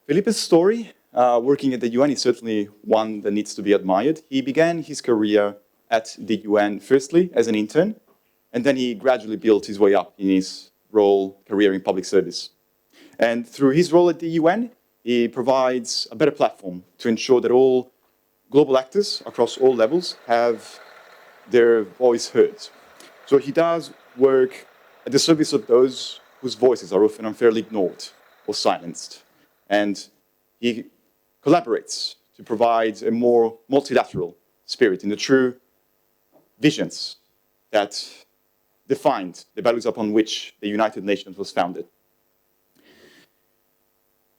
Felipe's story, working at the UN, is certainly one that needs to be admired. He began his career at the UN, firstly as an intern, and then he gradually built his way up in his career in public service. And through his role at the UN, he provides a better platform to ensure that all global actors across all levels have their voice heard. So he does work at the service of those whose voices are often unfairly ignored or silenced. And he collaborates to provide a more multilateral spirit in the true visions that defined the values upon which the United Nations was founded.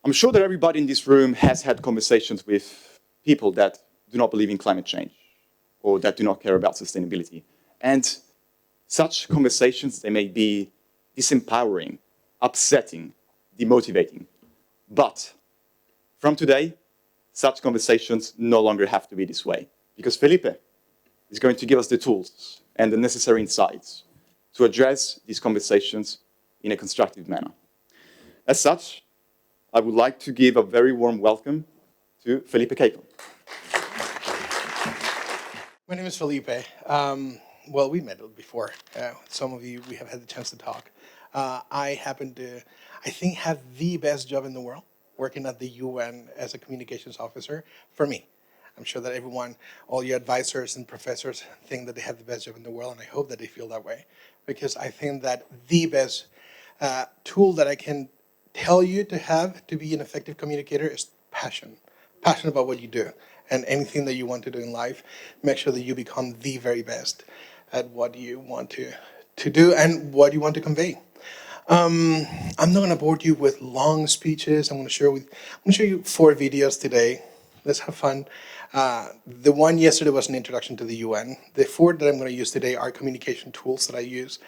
I'm sure that everybody in this room has had conversations with people that do not believe in climate change or that do not care about sustainability. And such conversations, they may be disempowering, upsetting, demotivating. But from today, such conversations no longer have to be this way, because Felipe is going to give us the tools and the necessary insights to address these conversations in a constructive manner. As such, I would like to give a very warm welcome to Felipe Queipo. My name is Felipe. Well, we met before. Some of you, we have had the chance to talk. I happen to, I think, have the best job in the world, working at the UN as a communications officer, for me. I'm sure that everyone, all your advisors and professors think that they have the best job in the world, and I hope that they feel that way, because I think that the best tool that I can tell you to have to be an effective communicator is passion. Passion about what you do, and anything that you want to do in life, make sure that you become the very best at what you want to do and what you want to convey. I'm not going to bore you with long speeches. I'm going to show you 4 videos today. Let's have fun. The one yesterday was an introduction to the UN. The 4 that I'm going to use today are communication tools that I use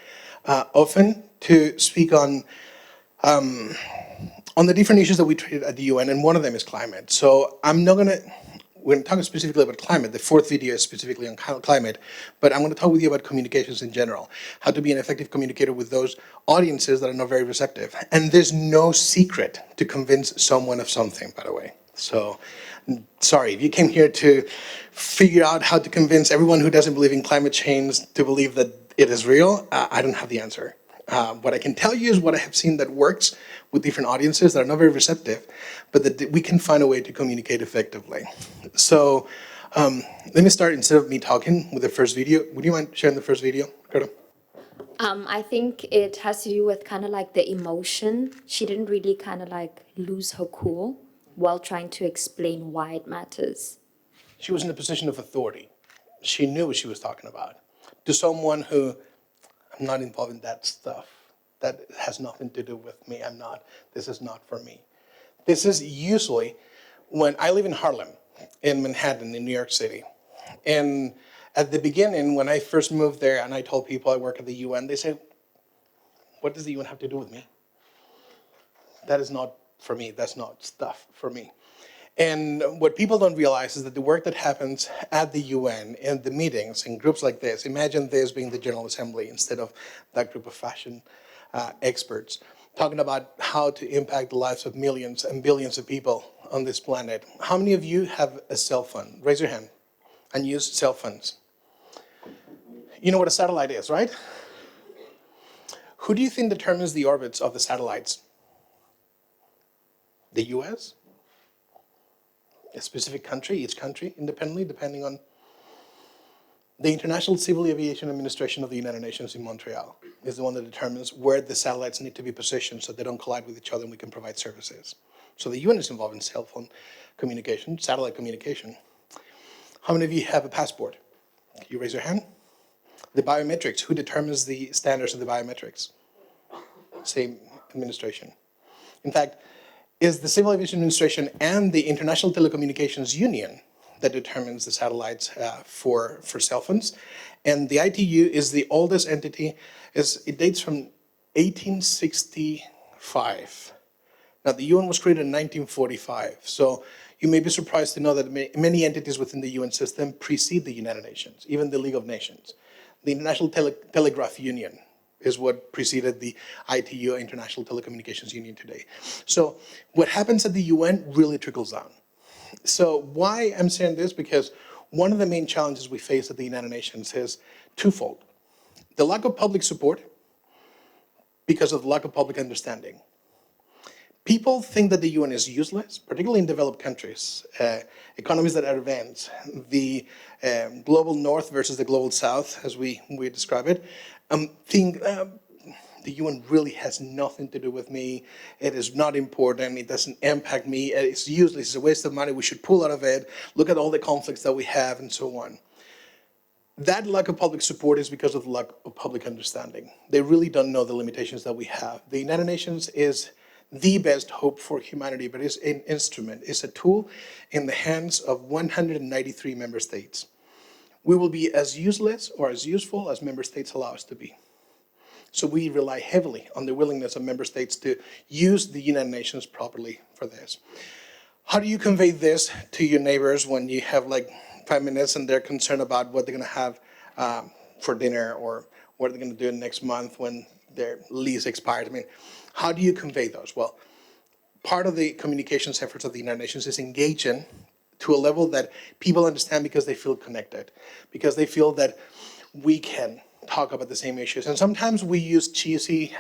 often to speak on the different issues that we treat at the UN, and one of them is climate. So we're going to talk specifically about climate. The 4th video is specifically on climate, but I'm going to talk with you about communications in general, how to be an effective communicator with those audiences that are not very receptive. And there's no secret to convince someone of something, by the way. So, sorry, if you came here to figure out how to convince everyone who doesn't believe in climate change to believe that it is real, I don't have the answer. What I can tell you is what I have seen that works with different audiences that are not very receptive, but that we can find a way to communicate effectively. So let me start, instead of me talking, with the first video. Would you mind sharing the first video, Greta? I think it has to do with kind of like the emotion. She didn't really kind of like lose her cool while trying to explain why it matters. She was in a position of authority. She knew what she was talking about. To someone who, I'm not involved in that stuff. That has nothing to do with me. This is not for me. This is usually when I live in Harlem, in Manhattan, in New York City. And at the beginning, when I first moved there and I told people I work at the UN, they say, what does the UN have to do with me? That is not for me. That's not stuff for me. And what people don't realize is that the work that happens at the UN and the meetings in groups like this, imagine this being the General Assembly instead of that group of fashion experts, talking about how to impact the lives of millions and billions of people on this planet. How many of you have a cell phone? Raise your hand and use cell phones. You know what a satellite is, right? Who do you think determines the orbits of the satellites? The US? A specific country, each country independently, depending on the International Civil Aviation Administration of the United Nations in Montreal is the one that determines where the satellites need to be positioned so they don't collide with each other and we can provide services. So the UN is involved in cell phone communication, satellite communication. How many of you have a passport? Can you raise your hand? The biometrics, who determines the standards of the biometrics? Same administration. In fact, is the Civil Aviation Administration and the International Telecommunications Union that determines the satellites for cell phones. And the ITU is the oldest entity. It dates from 1865. Now, the UN was created in 1945. So you may be surprised to know that many entities within the UN system precede the United Nations, even the League of Nations. The International Telegraph Union is what preceded the ITU, International Telecommunications Union today. So what happens at the UN really trickles down. So why I'm saying this? Because one of the main challenges we face at the United Nations is twofold. The lack of public support because of the lack of public understanding. People think that the UN is useless, particularly in developed countries, economies that are advanced, the global north versus the global south, as we describe it, think the UN really has nothing to do with me, it is not important, it doesn't impact me, it's useless, it's a waste of money, we should pull out of it, look at all the conflicts that we have, and so on. That lack of public support is because of the lack of public understanding. They really don't know the limitations that we have. The United Nations is the best hope for humanity, but it's an instrument, it's a tool in the hands of 193 member states. We will be as useless or as useful as member states allow us to be. So we rely heavily on the willingness of member states to use the United Nations properly for this. How do you convey this to your neighbors when you have like 5 minutes and they're concerned about what they're gonna have for dinner or what they're gonna do next month when their lease expires? I mean, how do you convey those? Well, part of the communications efforts of the United Nations is engaging to a level that people understand because they feel connected, because they feel that we can talk about the same issues. And sometimes we use cheesy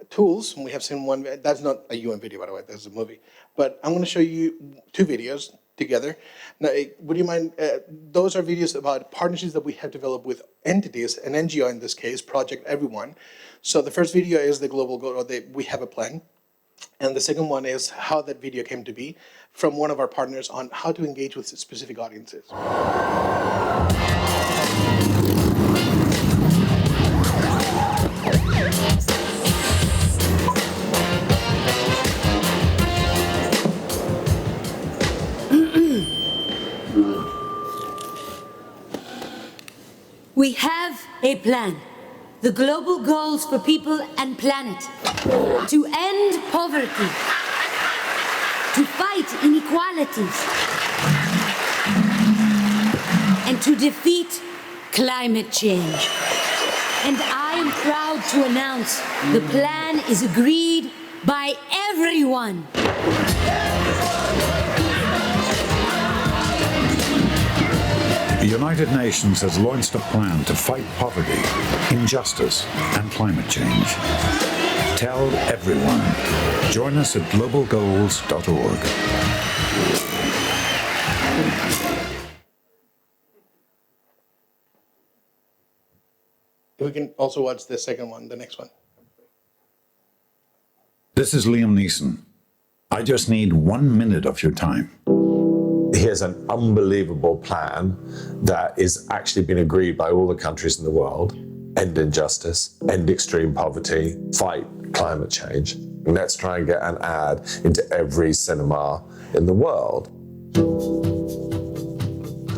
tools. We have seen one, that's not a UN video, by the way, that's a movie. But I'm gonna show you 2 videos together. Now, would you mind, those are videos about partnerships that we have developed with entities, an NGO in this case, Project Everyone. So the first video is the global goal, or we have a plan. And the second one is how that video came to be from one of our partners on how to engage with specific audiences. We have a plan. The global goals for people and planet. To end poverty. To fight inequalities. And to defeat climate change. And I am proud to announce the plan is agreed by everyone. The United Nations has launched a plan to fight poverty, injustice, and climate change. Tell everyone. Join us at globalgoals.org. We can also watch the second one, the next one. This is Liam Neeson. I just need 1 minute of your time. Here's an unbelievable plan that is actually been agreed by all the countries in the world. End injustice, end extreme poverty, fight climate change. And let's try and get an ad into every cinema in the world.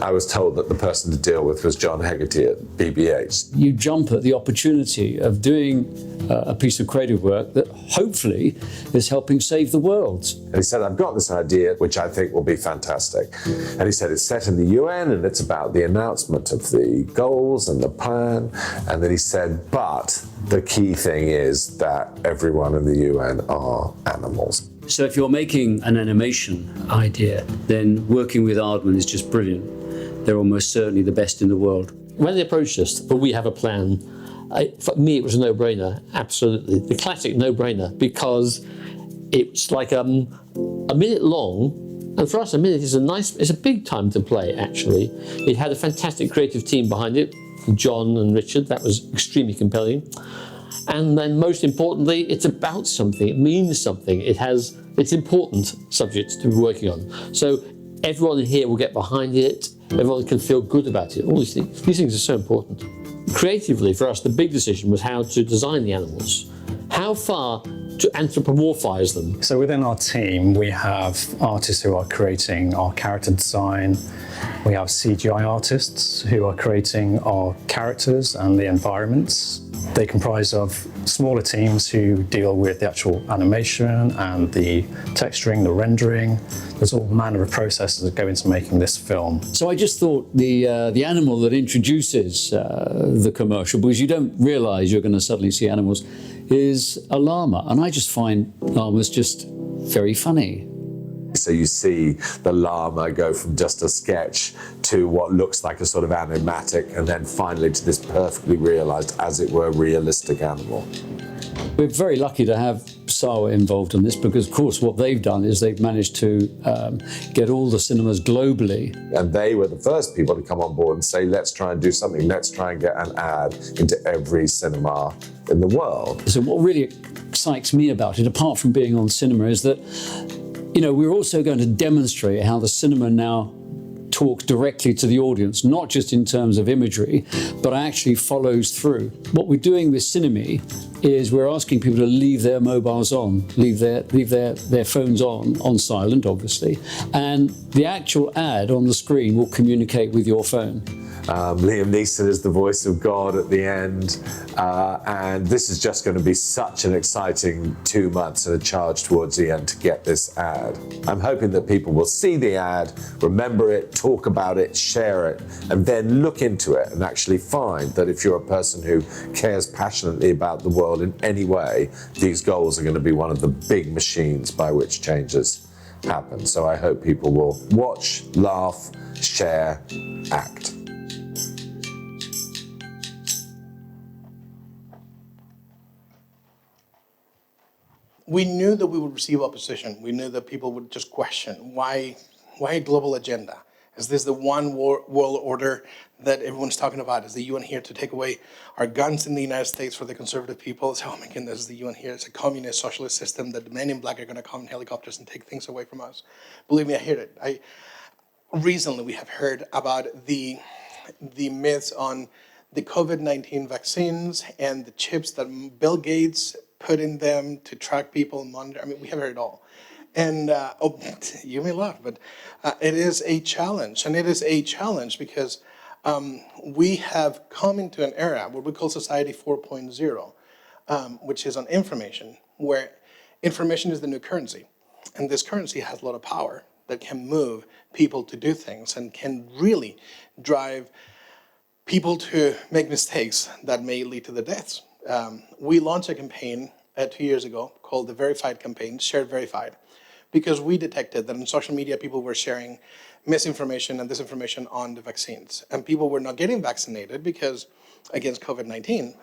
I was told that the person to deal with was John Hegarty at BBH. You jump at the opportunity of doing a piece of creative work that hopefully is helping save the world. And he said, I've got this idea, which I think will be fantastic. And he said, it's set in the UN and it's about the announcement of the goals and the plan. And then he said, but the key thing is that everyone in the UN are animals. So if you're making an animation idea, then working with Aardman is just brilliant. They're almost certainly the best in the world. When they approached us, but we have a plan, for me it was a no-brainer, absolutely. The classic no-brainer, because it's like a minute long, and for us a minute is it's a big time to play actually. It had a fantastic creative team behind it, John and Richard, that was extremely compelling. And then most importantly, it's about something, it means something, it's important subjects to be working on. So everyone here will get behind it, everyone can feel good about it. All these things are so important. Creatively, for us, the big decision was how to design the animals, how far to anthropomorphize them. So within our team, we have artists who are creating our character design. We have CGI artists who are creating our characters and the environments. They comprise of smaller teams who deal with the actual animation and the texturing, the rendering. There's all manner of processes that go into making this film. So I just thought the animal that introduces the commercial, because you don't realise you're going to suddenly see animals, is a llama. And I just find llamas just very funny. So you see the llama go from just a sketch to what looks like a sort of animatic, and then finally to this perfectly realised, as it were, realistic animal. We're very lucky to have Sawa involved in this because, of course, what they've done is they've managed to get all the cinemas globally. And they were the first people to come on board and say, let's try and do something. Let's try and get an ad into every cinema in the world. So what really excites me about it, apart from being on cinema, is that, you know, we're also going to demonstrate how the cinema now talks directly to the audience, not just in terms of imagery, but actually follows through. What we're doing with Cinemi is we're asking people to leave their mobiles on, leave their phones on silent, obviously, and the actual ad on the screen will communicate with your phone. Liam Neeson is the voice of God at the end, and this is just going to be such an exciting 2 months and a charge towards the end to get this ad. I'm hoping that people will see the ad, remember it, talk about it, share it, and then look into it and actually find that if you're a person who cares passionately about the world in any way, these goals are going to be one of the big machines by which changes happen. So I hope people will watch, laugh, share, act. We knew that we would receive opposition. We knew that people would just question, why a global agenda? Is this the one world order that everyone's talking about? Is the UN here to take away our guns in the United States for the conservative people? So, oh my goodness, is the UN here? It's a communist socialist system that the men in black are going to come in helicopters and take things away from us. Believe me, I hear it. Recently, we have heard about the myths on the COVID-19 vaccines and the chips that Bill Gates put in them to track people and monitor. I mean, we have heard it all. And you may laugh, but it is a challenge. And it is a challenge because we have come into an era, what we call Society 4.0, which is on information, where information is the new currency. And this currency has a lot of power that can move people to do things and can really drive people to make mistakes that may lead to their deaths. We launched a campaign 2 years ago called the Verified campaign, Shared Verified, because we detected that on social media people were sharing misinformation and disinformation on the vaccines. And people were not getting vaccinated because against COVID-19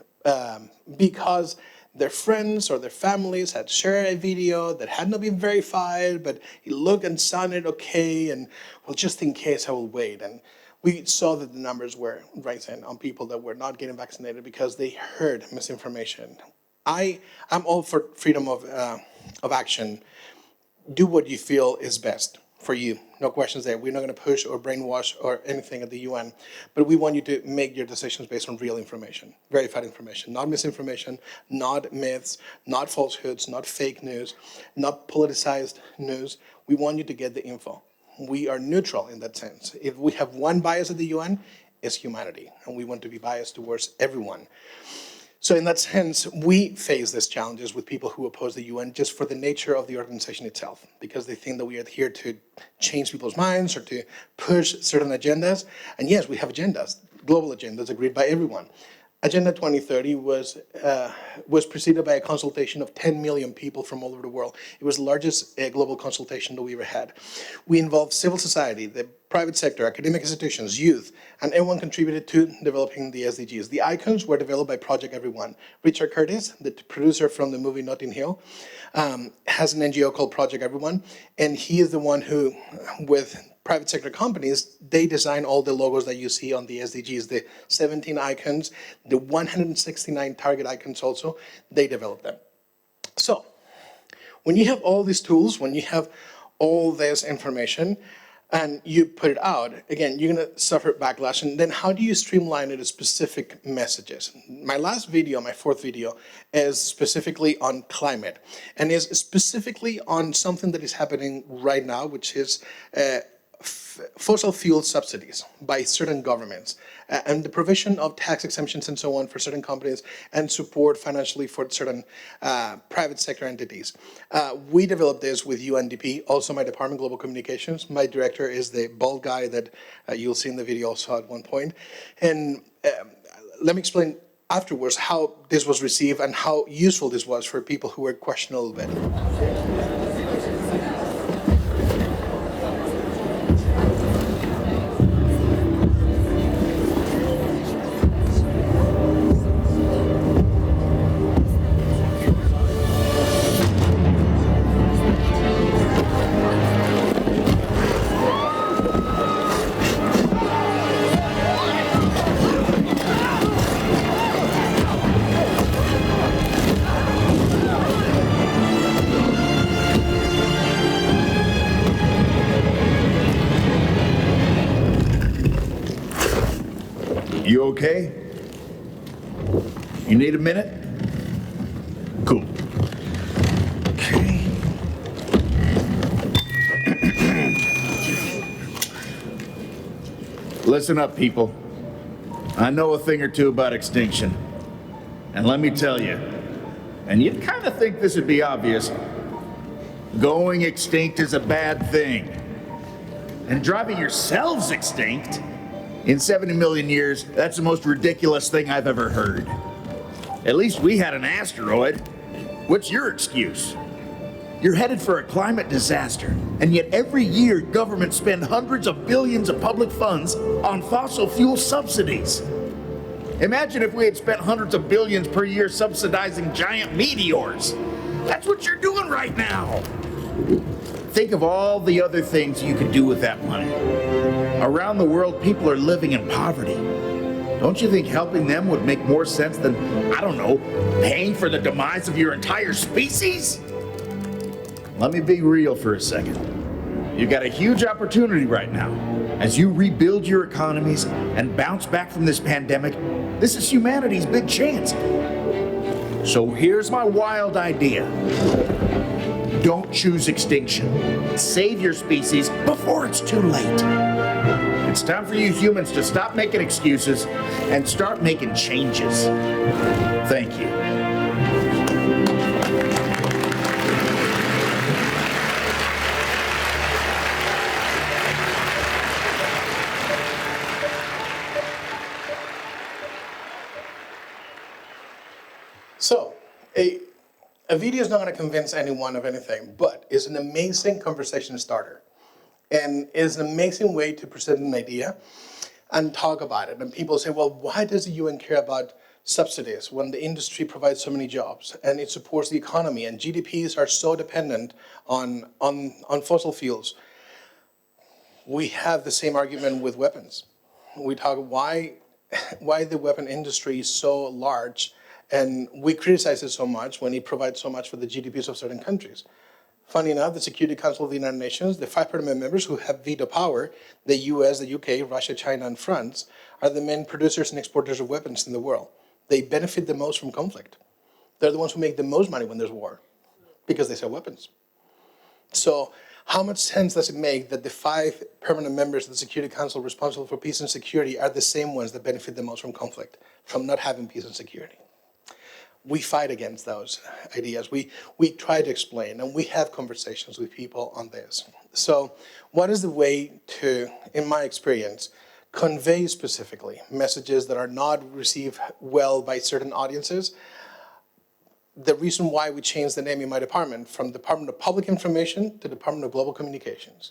because their friends or their families had shared a video that had not been verified, but it looked and sounded okay, and well, just in case I will wait. And we saw that the numbers were rising on people that were not getting vaccinated because they heard misinformation. I'm all for freedom of action. Do what you feel is best for you. No questions there. We're not going to push or brainwash or anything at the UN, but we want you to make your decisions based on real information, verified information, not misinformation, not myths, not falsehoods, not fake news, not politicized news. We want you to get the info. We are neutral in that sense. If we have one bias at the UN, it's humanity, and we want to be biased towards everyone. So in that sense, we face these challenges with people who oppose the UN just for the nature of the organization itself, because they think that we are here to change people's minds or to push certain agendas. And yes, we have agendas, global agendas agreed by everyone. Agenda 2030 was preceded by a consultation of 10 million people from all over the world. It was the largest global consultation that we ever had. We involved civil society, the private sector, academic institutions, youth, and everyone contributed to developing the SDGs. The icons were developed by Project Everyone. Richard Curtis, the producer from the movie Notting Hill, has an NGO called Project Everyone, and he is the one who, with private sector companies, they design all the logos that you see on the SDGs, the 17 icons, the 169 target icons also, they develop them. So, when you have all these tools, when you have all this information, and you put it out, again, you're gonna suffer backlash, and then how do you streamline it to specific messages? My last video, my fourth video, is specifically on climate, and is specifically on something that is happening right now, which is fossil fuel subsidies by certain governments and the provision of tax exemptions and so on for certain companies and support financially for certain private sector entities. We developed this with UNDP, also my department, Global Communications. My director is the bald guy that you'll see in the video also at one point. And let me explain afterwards how this was received and how useful this was for people who were questioning a little bit. You okay? You need a minute? Cool. Okay. Listen up, people. I know a thing or two about extinction. And let me tell you, and you'd kind of think this would be obvious, going extinct is a bad thing. And driving yourselves extinct in 70 million years, that's the most ridiculous thing I've ever heard. At least we had an asteroid. What's your excuse? You're headed for a climate disaster, and yet every year governments spend hundreds of billions of public funds on fossil fuel subsidies. Imagine if we had spent hundreds of billions per year subsidizing giant meteors. That's what you're doing right now. Think of all the other things you could do with that money. Around the world, people are living in poverty. Don't you think helping them would make more sense than, I don't know, paying for the demise of your entire species? Let me be real for a second. You've got a huge opportunity right now. As you rebuild your economies and bounce back from this pandemic, this is humanity's big chance. So here's my wild idea. Don't choose extinction. Save your species before it's too late. It's time for you humans to stop making excuses and start making changes. Thank you. So, a video is not going to convince anyone of anything, but it's an amazing conversation starter. And it's an amazing way to present an idea and talk about it. And people say, well, why does the UN care about subsidies when the industry provides so many jobs and it supports the economy and GDPs are so dependent on fossil fuels? We have the same argument with weapons. We talk why the weapon industry is so large and we criticize it so much when it provides so much for the GDPs of certain countries. Funny enough, the Security Council of the United Nations, the 5 permanent members who have veto power, the US, the UK, Russia, China, and France, are the main producers and exporters of weapons in the world. They benefit the most from conflict. They're the ones who make the most money when there's war, because they sell weapons. So how much sense does it make that the 5 permanent members of the Security Council responsible for peace and security are the same ones that benefit the most from conflict, from not having peace and security? We fight against those ideas. We try to explain, and we have conversations with people on this. So what is the way to, in my experience, convey specifically messages that are not received well by certain audiences? The reason why we changed the name in my department from Department of Public Information to Department of Global Communications.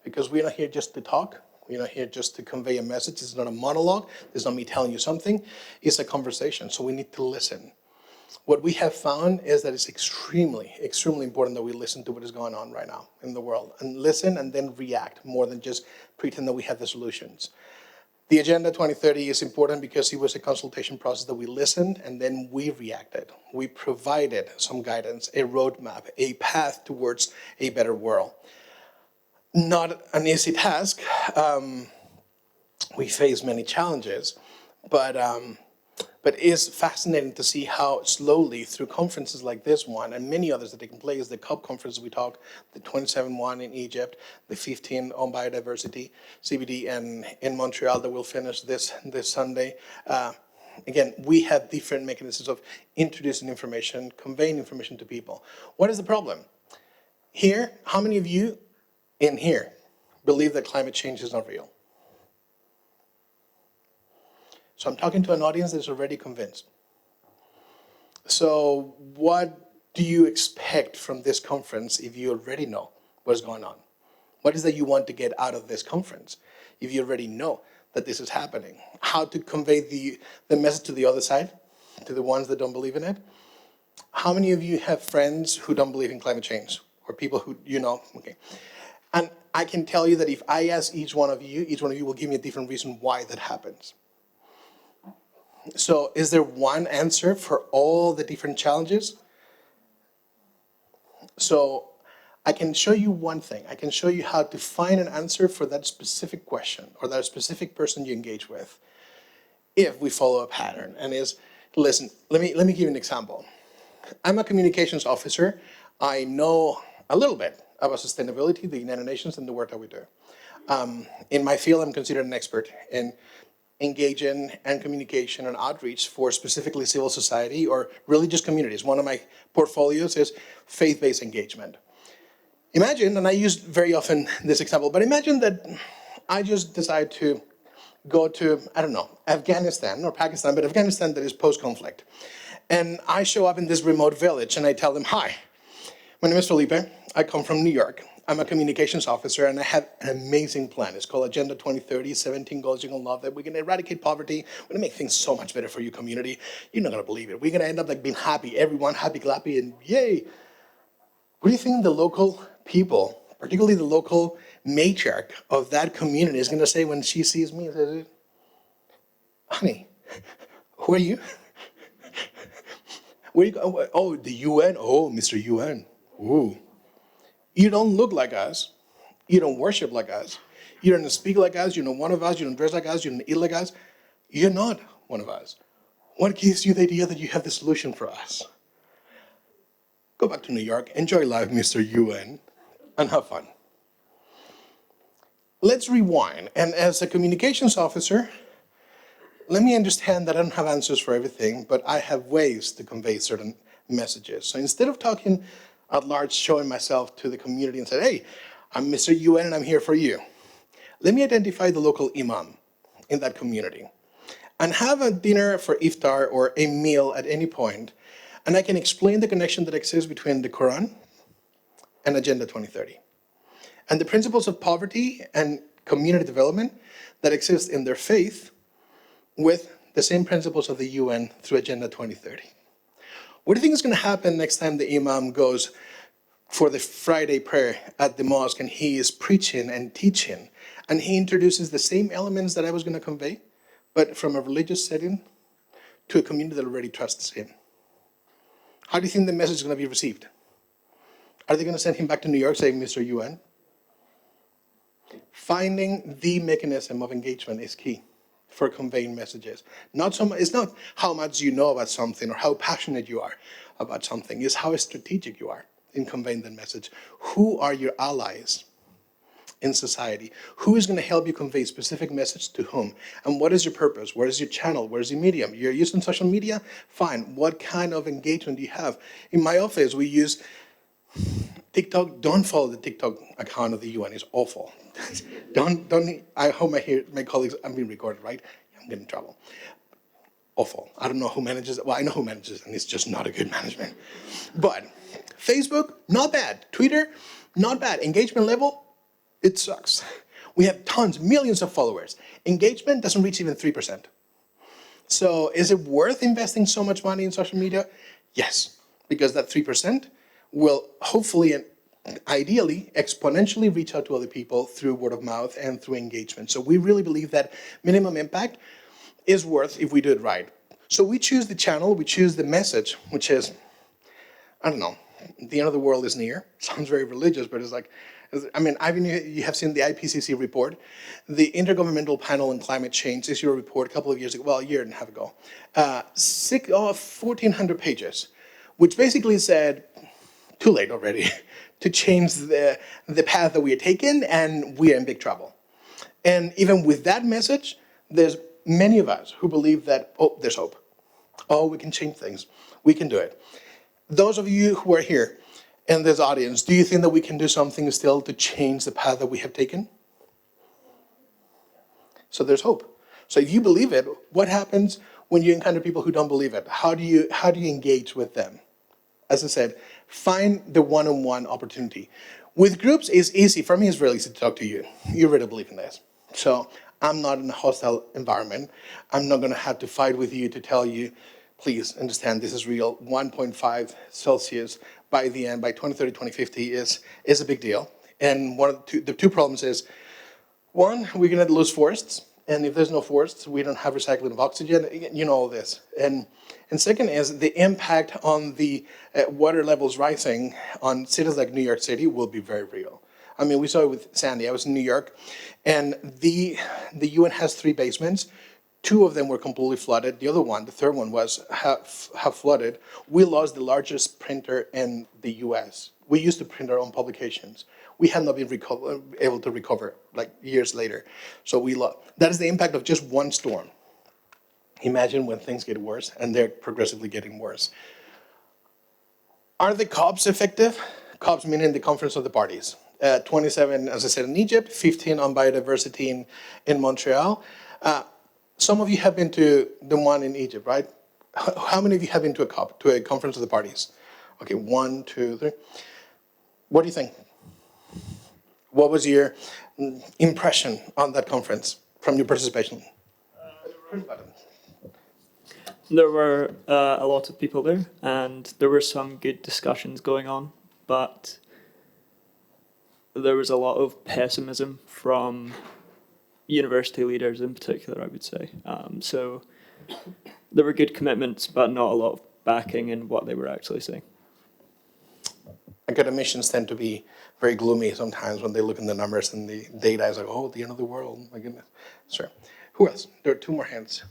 Because we're not here just to talk. We're not here just to convey a message. It's not a monologue. It's not me telling you something. It's a conversation, so we need to listen. What we have found is that it's extremely, extremely important that we listen to what is going on right now in the world and listen and then react more than just pretend that we have the solutions. The Agenda 2030 is important because it was a consultation process that we listened and then we reacted. We provided some guidance, a roadmap, a path towards a better world. Not an easy task. We face many challenges, but But it's fascinating to see how slowly, through conferences like this one and many others that take place, the COP conference we talked, the 27 one in Egypt, the 15 on biodiversity, CBD, and in Montreal that will finish this Sunday. Again, we have different mechanisms of introducing information, conveying information to people. What is the problem? Here, how many of you in here believe that climate change is not real? So I'm talking to an audience that's already convinced. So what do you expect from this conference if you already know what's going on? What is that you want to get out of this conference if you already know that this is happening? How to convey the message to the other side, to the ones that don't believe in it? How many of you have friends who don't believe in climate change? Or people who, okay. And I can tell you that if I ask each one of you will give me a different reason why that happens. So is there one answer for all the different challenges? So I can show you one thing. I can show you how to find an answer for that specific question or that specific person you engage with if we follow a pattern. And listen, let me give you an example. I'm a communications officer. I know a little bit about sustainability, the United Nations, and the work that we do. In my field, I'm considered an expert in engaging and communication and outreach for specifically civil society or religious communities. One of my portfolios is faith-based engagement. Imagine, and I use very often this example, but imagine that I just decide to go to, I don't know, Afghanistan or Pakistan, but Afghanistan that is post-conflict. And I show up in this remote village and I tell them, hi, my name is Felipe. I come from New York. I'm a communications officer and I have an amazing plan. It's called Agenda 2030, 17 goals you're gonna love, that we're gonna eradicate poverty. We're gonna make things so much better for your community. You're not gonna believe it. We're gonna end up like being happy, everyone happy, clappy, and yay. What do you think the local people, particularly the local matriarch of that community is gonna say when she sees me and says, honey, who are you? Where you go? Oh, the UN, oh, Mr. UN, ooh. You don't look like us. You don't worship like us. You don't speak like us. You're not one of us. You don't dress like us. You don't eat like us. You're not one of us. What gives you the idea that you have the solution for us? Go back to New York. Enjoy life, Mr. UN, and have fun. Let's rewind. And as a communications officer, let me understand that I don't have answers for everything, but I have ways to convey certain messages. So instead of talking at large, showing myself to the community and say, hey, I'm Mr. UN and I'm here for you. Let me identify the local imam in that community and have a dinner for iftar or a meal at any point, and I can explain the connection that exists between the Quran and Agenda 2030 and the principles of poverty and community development that exist in their faith with the same principles of the UN through Agenda 2030. What do you think is going to happen next time the imam goes for the Friday prayer at the mosque and he is preaching and teaching and he introduces the same elements that I was going to convey, but from a religious setting to a community that already trusts him? How do you think the message is going to be received? Are they going to send him back to New York saying, Mr. UN? Finding the mechanism of engagement is key for conveying messages. It's not how much you know about something or how passionate you are about something. It's how strategic you are in conveying that message. Who are your allies in society? Who is going to help you convey a specific message to whom? And what is your purpose? Where is your channel? Where is your medium? You're using social media? Fine. What kind of engagement do you have? In my office, we use TikTok. Don't follow the TikTok account of the UN. It's awful. I hope my colleagues, I'm being recorded, right? I'm getting in trouble. Awful. I don't know who manages it. Well, I know who manages it, and it's just not a good management. But Facebook, not bad. Twitter, not bad. Engagement level, it sucks. We have tons, millions of followers. Engagement doesn't reach even 3%. So is it worth investing so much money in social media? Yes, because that 3% will hopefully and ideally exponentially reach out to other people through word of mouth and through engagement. So we really believe that minimum impact is worth if we do it right. So we choose the channel, we choose the message, which is, I don't know, the end of the world is near. Sounds very religious, but it's like, I mean, Ivan, you have seen the IPCC report. The Intergovernmental Panel on Climate Change issued a report a couple of years ago, well, a year and a half ago, 1,400 pages, which basically said, too late already, to change the path that we had taken, and we are in big trouble. And even with that message, there's many of us who believe that, oh, there's hope. Oh, we can change things. We can do it. Those of you who are here in this audience, do you think that we can do something still to change the path that we have taken? So there's hope. So if you believe it, what happens when you encounter people who don't believe it? How do you engage with them? As I said, find the one-on-one opportunity. With groups, it's easy. For me, it's really easy to talk to you. You really believe in this. So I'm not in a hostile environment. I'm not going to have to fight with you to tell you, please understand this is real. 1.5 Celsius by the end, by 2030, 2050 is a big deal. And one of the two problems is, one, we're going to lose forests. And if there's no forests, we don't have recycling of oxygen. You know all this. And second is the impact on the water levels rising on cities like New York City will be very real. I mean, we saw it with Sandy. I was in New York, and the UN has 3 basements. 2 of them were completely flooded. The other one, the third one, was half flooded. We lost the largest printer in the US. We used to print our own publications. We have not been able to recover like years later. So we lost. That is the impact of just one storm. Imagine when things get worse, and they're progressively getting worse. Are the COPs effective? COPs meaning the Conference of the Parties. 27, as I said, in Egypt, 15 on biodiversity in Montreal. Some of you have been to the one in Egypt, right? How many of you have been to a COP, to a Conference of the Parties? Okay, 1, 2, 3. What do you think? What was your impression on that conference from your participation? There were a lot of people there, and there were some good discussions going on, but there was a lot of pessimism from university leaders in particular, I would say. So there were good commitments, but not a lot of backing in what they were actually saying. Academicians tend to be very gloomy sometimes when they look in the numbers and the data is like, oh, the end of the world, my goodness. Sure. Who else? There are 2 more hands.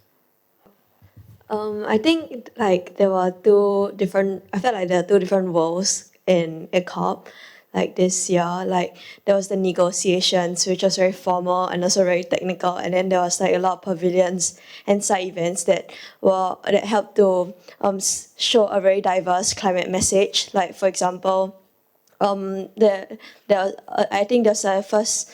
I think like there were 2 different, I felt like there are 2 different roles in a COP. Like this year, like there was the negotiations, which was very formal and also very technical, and then there was like a lot of pavilions and side events that helped to show a very diverse climate message. Like for example, I think there's a first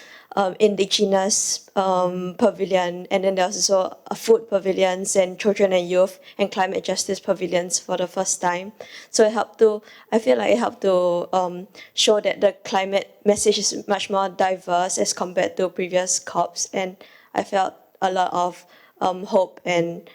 indigenous pavilion, and then there was also a food pavilions and children and youth and climate justice pavilions for the first time. So I feel like it helped to show that the climate message is much more diverse as compared to previous COPs, and I felt a lot of hope and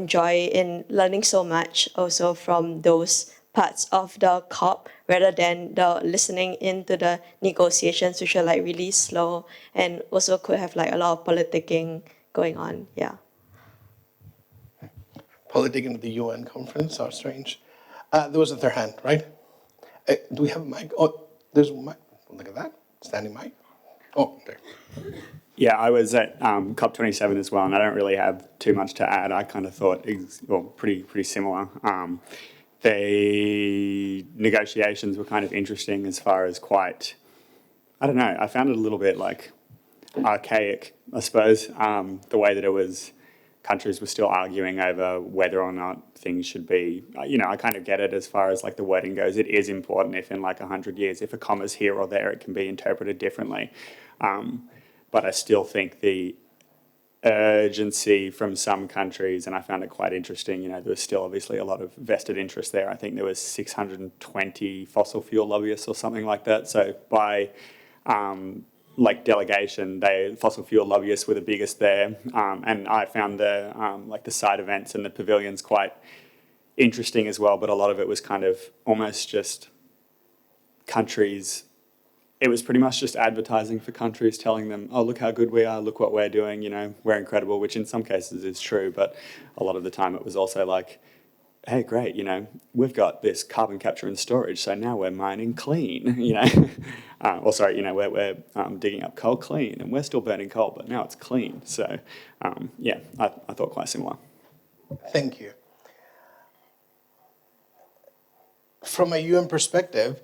joy in learning so much also from those parts of the COP rather than the listening into the negotiations, which are like really slow and also could have like a lot of politicking going on. Yeah. Politicking at the UN conference are strange. There was a third hand, right? Do we have a mic? Oh, there's a mic. Look at that. Standing mic. Oh, there. Yeah, I was at COP27 as well, and I don't really have too much to add. I kind of thought, pretty similar. The negotiations were kind of interesting as far as quite, I don't know, I found it a little bit like archaic, I suppose, the way that it was, countries were still arguing over whether or not things should be, I kind of get it as far as like the wording goes. It is important if in like 100 years, if a comma's here or there, it can be interpreted differently. But I still think the urgency from some countries, and I found it quite interesting, there was still obviously a lot of vested interest there. I think there was 620 fossil fuel lobbyists or something like that. So by delegation, fossil fuel lobbyists were the biggest there. And I found the side events and the pavilions quite interesting as well, but a lot of it was kind of almost just countries. It was pretty much just advertising for countries, telling them, oh, look how good we are, look what we're doing, we're incredible, which in some cases is true, but a lot of the time it was also like hey, great, we've got this carbon capture and storage, so now we're mining clean, or sorry, we're digging up coal clean, and we're still burning coal, but now it's clean. So, yeah, I thought quite similar. Thank you. From a UN perspective,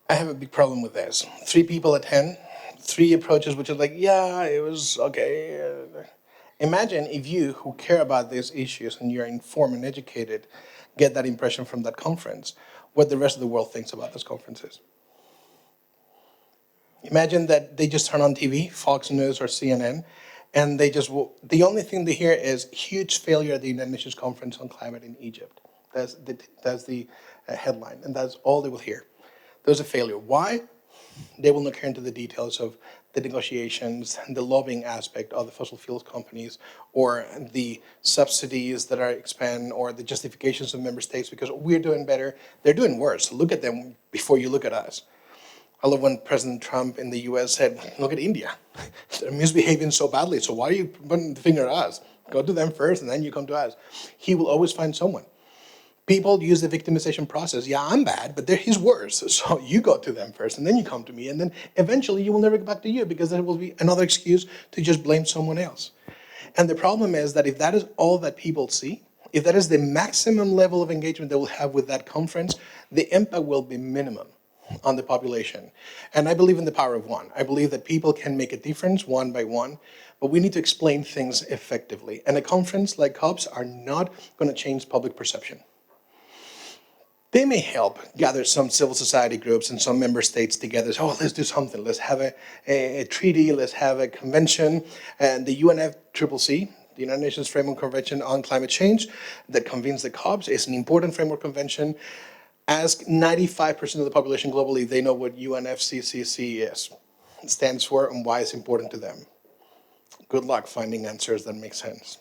I have a big problem with this. 3 people attend, 3 approaches, which is like, yeah, it was okay. Imagine if you, who care about these issues and you're informed and educated, get that impression from that conference, what the rest of the world thinks about those conferences. Imagine that they just turn on TV, Fox News or CNN, and the only thing they hear is huge failure at the United Nations Conference on Climate in Egypt. That's the headline, and that's all they will hear. There's a failure. Why? They will not get into the details of the negotiations, the lobbying aspect of the fossil fuels companies, or the subsidies that are expanded, or the justifications of member states because we're doing better. They're doing worse. Look at them before you look at us. I love when President Trump in the US said, look at India. They're misbehaving so badly, so why are you pointing the finger at us? Go to them first and then you come to us. He will always find someone. People use the victimization process. Yeah, I'm bad, but he's worse. So you go to them first, and then you come to me, and then eventually you will never get back to you because there will be another excuse to just blame someone else. And the problem is that if that is all that people see, if that is the maximum level of engagement they will have with that conference, the impact will be minimum on the population. And I believe in the power of one. I believe that people can make a difference one by one, but we need to explain things effectively. And a conference like COPs are not going to change public perception. They may help gather some civil society groups and some member states together. Oh, let's do something. Let's have a treaty. Let's have a convention. And the UNFCCC, the United Nations Framework Convention on Climate Change, that convenes the COPs, is an important framework convention. Ask 95% of the population globally, they know what UNFCCC is. It stands for and why it's important to them. Good luck finding answers that make sense.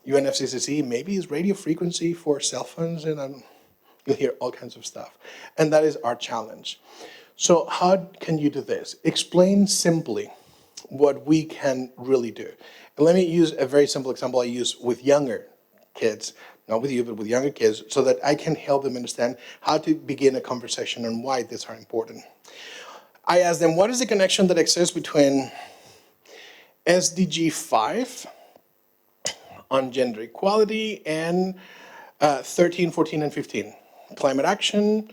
UNFCCC maybe is radio frequency for cell phones, and you'll hear all kinds of stuff. And that is our challenge. So how can you do this? Explain simply what we can really do. And let me use a very simple example I use with younger kids, not with you, but with younger kids, so that I can help them understand how to begin a conversation on why these are important. I ask them, what is the connection that exists between SDG 5 on gender equality and 13, 14, and 15? Climate action,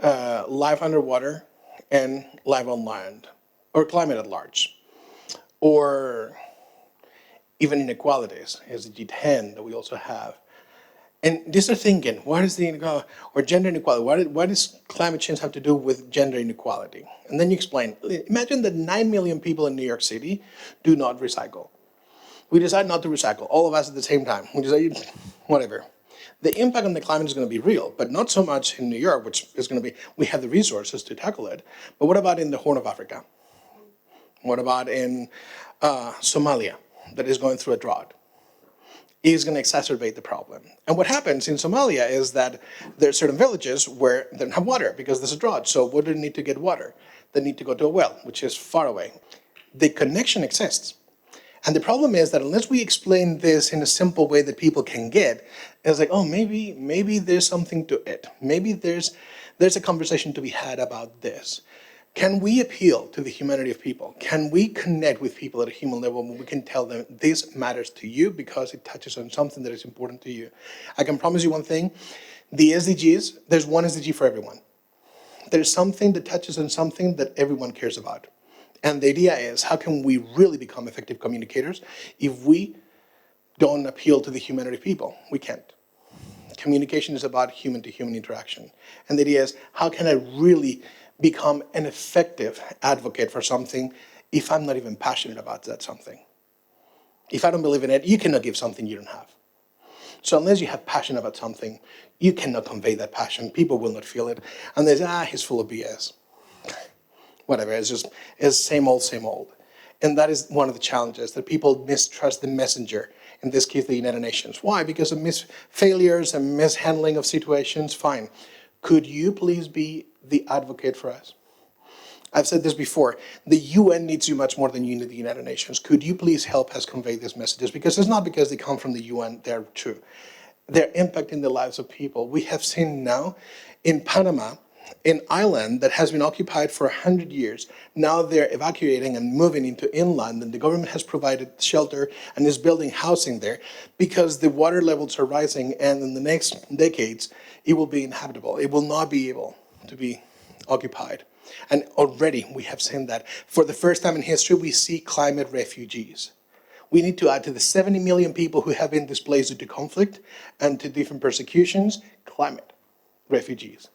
life underwater, and life on land, or climate at large, or even inequalities, SDG 10 that we also have. And these are thinking, what is the inequality, or gender inequality, what does climate change have to do with gender inequality? And then you explain, imagine that 9 million people in New York City do not recycle. We decide not to recycle, all of us at the same time. We decide, whatever. The impact on the climate is going to be real, but not so much in New York, which is going to be, we have the resources to tackle it. But what about in the Horn of Africa? What about in Somalia, that is going through a drought? Is going to exacerbate the problem. And what happens in Somalia is that there are certain villages where they don't have water because there's a drought. So what do they need to get water? They need to go to a well, which is far away. The connection exists. And the problem is that unless we explain this in a simple way that people can get, it's like, oh, maybe there's something to it. Maybe there's a conversation to be had about this. Can we appeal to the humanity of people? Can we connect with people at a human level when we can tell them this matters to you because it touches on something that is important to you? I can promise you one thing, the SDGs, there's one SDG for everyone. There's something that touches on something that everyone cares about. And the idea is, how can we really become effective communicators if we don't appeal to the humanity of people? We can't. Communication is about human-to-human interaction. And the idea is, how can I really become an effective advocate for something if I'm not even passionate about that something? If I don't believe in it, you cannot give something you don't have. So unless you have passion about something, you cannot convey that passion. People will not feel it. And they say, he's full of BS. Whatever, it's same old. And that is one of the challenges, that people mistrust the messenger, in this case, the United Nations. Why? Because of failures and mishandling of situations. Fine. Could you please be the advocate for us? I've said this before, the UN needs you much more than you need the United Nations. Could you please help us convey these messages? Because it's not because they come from the UN, they're true. they're impacting the lives of people. We have seen now in Panama, an island that has been occupied for 100 years, now they're evacuating and moving into inland, and the government has provided shelter and is building housing there because the water levels are rising, and in the next decades, it will be inhabitable. It will not be able to be occupied. And already we have seen that. For the first time in history, we see climate refugees. We need to add to the 70 million people who have been displaced due to conflict and to different persecutions, climate refugees.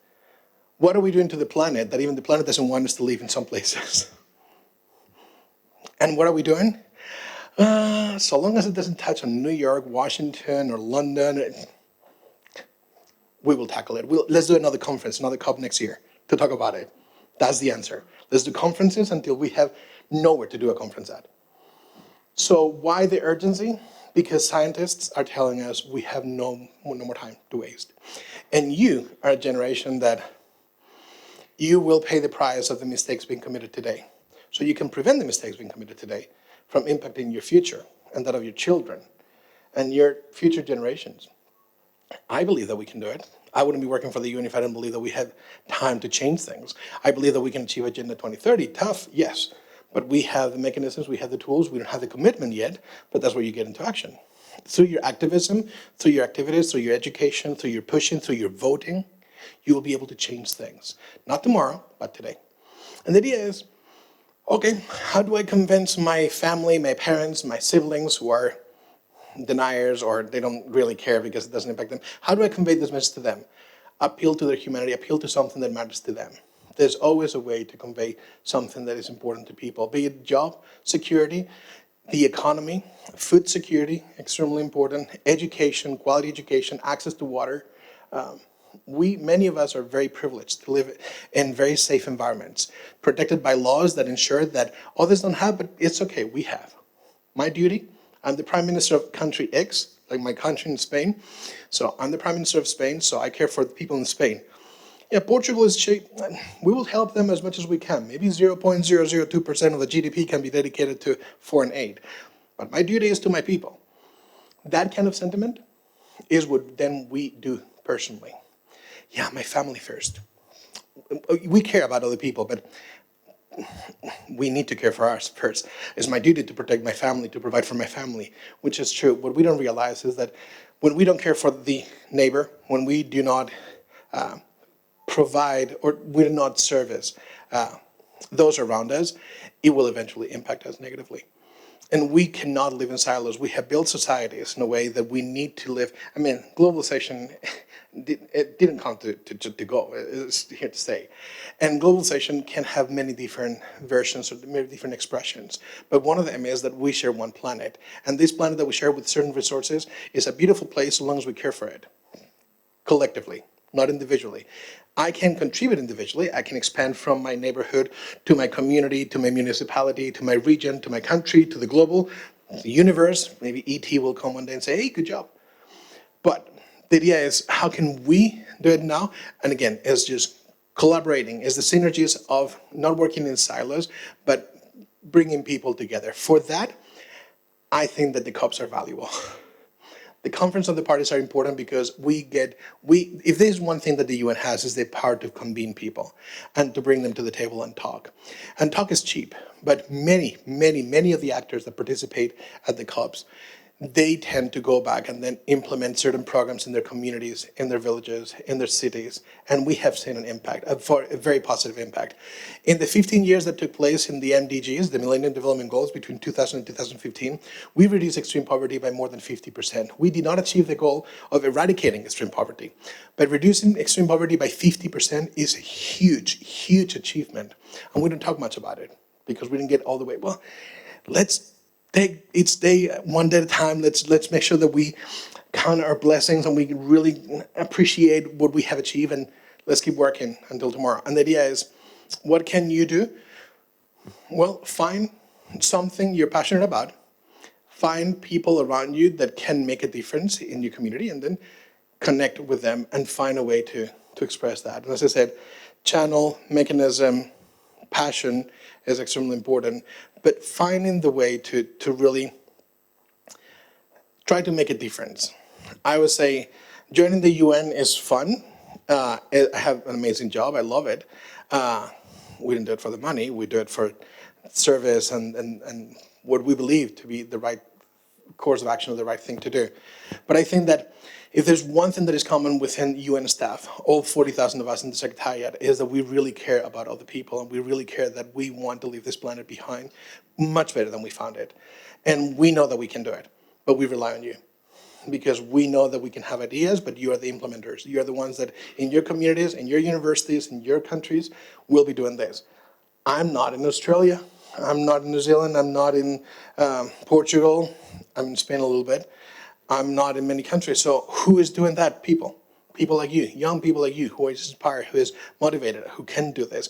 What are we doing to the planet that even the planet doesn't want us to live in some places? And what are we doing? So long as it doesn't touch on New York, Washington, or London, we will tackle it. Let's do another conference, another COP next year to talk about it. That's the answer. Let's do conferences until we have nowhere to do a conference at. So why the urgency? Because scientists are telling us we have no more time to waste. And you are a generation that you will pay the price of the mistakes being committed today. So you can prevent the mistakes being committed today from impacting your future and that of your children and your future generations. I believe that we can do it. I wouldn't be working for the UN if I didn't believe that we had time to change things. I believe that we can achieve Agenda 2030. Tough, yes. But we have the mechanisms, we have the tools, we don't have the commitment yet, but that's where you get into action. Through your activism, through your activities, through your education, through your pushing, through your voting, you will be able to change things. Not tomorrow, but today. And the idea is, okay, how do I convince my family, my parents, my siblings who are deniers or they don't really care because it doesn't impact them? How do I convey this message to them? Appeal to their humanity, appeal to something that matters to them. There's always a way to convey something that is important to people, be it job security, the economy, food security, extremely important, education, quality education, access to water. Many of us are very privileged to live in very safe environments, protected by laws that ensure that others don't have, but it's okay, we have. My duty, I'm the Prime Minister of country X, like my country in Spain. So I'm the Prime Minister of Spain, so I care for the people in Spain. Yeah, Portugal is cheap. We will help them as much as we can. Maybe 0.002% of the GDP can be dedicated to foreign aid. But my duty is to my people. That kind of sentiment is what then we do personally. Yeah, my family first. We care about other people, but we need to care for us first. It's my duty to protect my family, to provide for my family, which is true. What we don't realize is that when we don't care for the neighbor, when we do not provide or we do not service those around us, it will eventually impact us negatively. And we cannot live in silos. We have built societies in a way that we need to live. I mean, globalization, it didn't come to go. It's here to stay. And globalization can have many different versions or many different expressions. But one of them is that we share one planet. And this planet that we share with certain resources is a beautiful place so long as we care for it. Collectively, not individually. I can contribute individually. I can expand from my neighborhood to my community, to my municipality, to my region, to my country, to the global, the universe. Maybe ET will come one day and say, hey, good job. But the idea is, how can we do it now? And again, it's just collaborating. It's the synergies of not working in silos, but bringing people together. For that, I think that the COPs are valuable. The Conference of the Parties are important because if there's one thing that the UN has, is the power to convene people and to bring them to the table and talk. And talk is cheap, but many of the actors that participate at the COPs, they tend to go back and then implement certain programs in their communities, in their villages, in their cities, and we have seen an impact, a very positive impact. In the 15 years that took place in the MDGs, the Millennium Development Goals, between 2000 and 2015, we reduced extreme poverty by more than 50%. We did not achieve the goal of eradicating extreme poverty, but reducing extreme poverty by 50% is a huge, huge achievement, and we don't talk much about it because we didn't get all the way. Well, let's take each day one day at a time. Let's make sure that we count our blessings and we really appreciate what we have achieved, and let's keep working until tomorrow. And the idea is, what can you do? Well, find something you're passionate about. Find people around you that can make a difference in your community, and then connect with them and find a way to express that. And as I said, channel, mechanism, passion is extremely important, but finding the way to really try to make a difference. I would say joining the UN is fun. I have an amazing job. I love it. We didn't do it for the money. We do it for service and what we believe to be the right course of action or the right thing to do. But I think that if there's one thing that is common within UN staff, all 40,000 of us in the Secretariat, is that we really care about other people and we really care that we want to leave this planet behind much better than we found it. And we know that we can do it, but we rely on you. Because we know that we can have ideas, but you are the implementers. You are the ones that in your communities, in your universities, in your countries, will be doing this. I'm not in Australia. I'm not in New Zealand. I'm not in Portugal. I'm in Spain a little bit. I'm not in many countries. So who is doing that? People. People like you, young people like you, who is inspired, who is motivated, who can do this.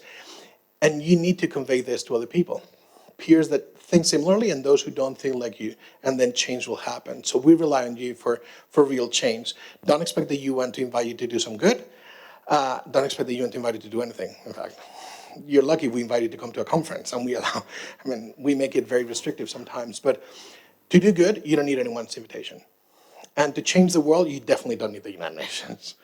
And you need to convey this to other people. Peers that think similarly and those who don't think like you, and then change will happen. So we rely on you for real change. Don't expect the UN to invite you to do some good. Don't expect the UN to invite you to do anything, in fact. You're lucky we invite you to come to a conference, and we make it very restrictive sometimes, but to do good, you don't need anyone's invitation. And to change the world, you definitely don't need the United Nations.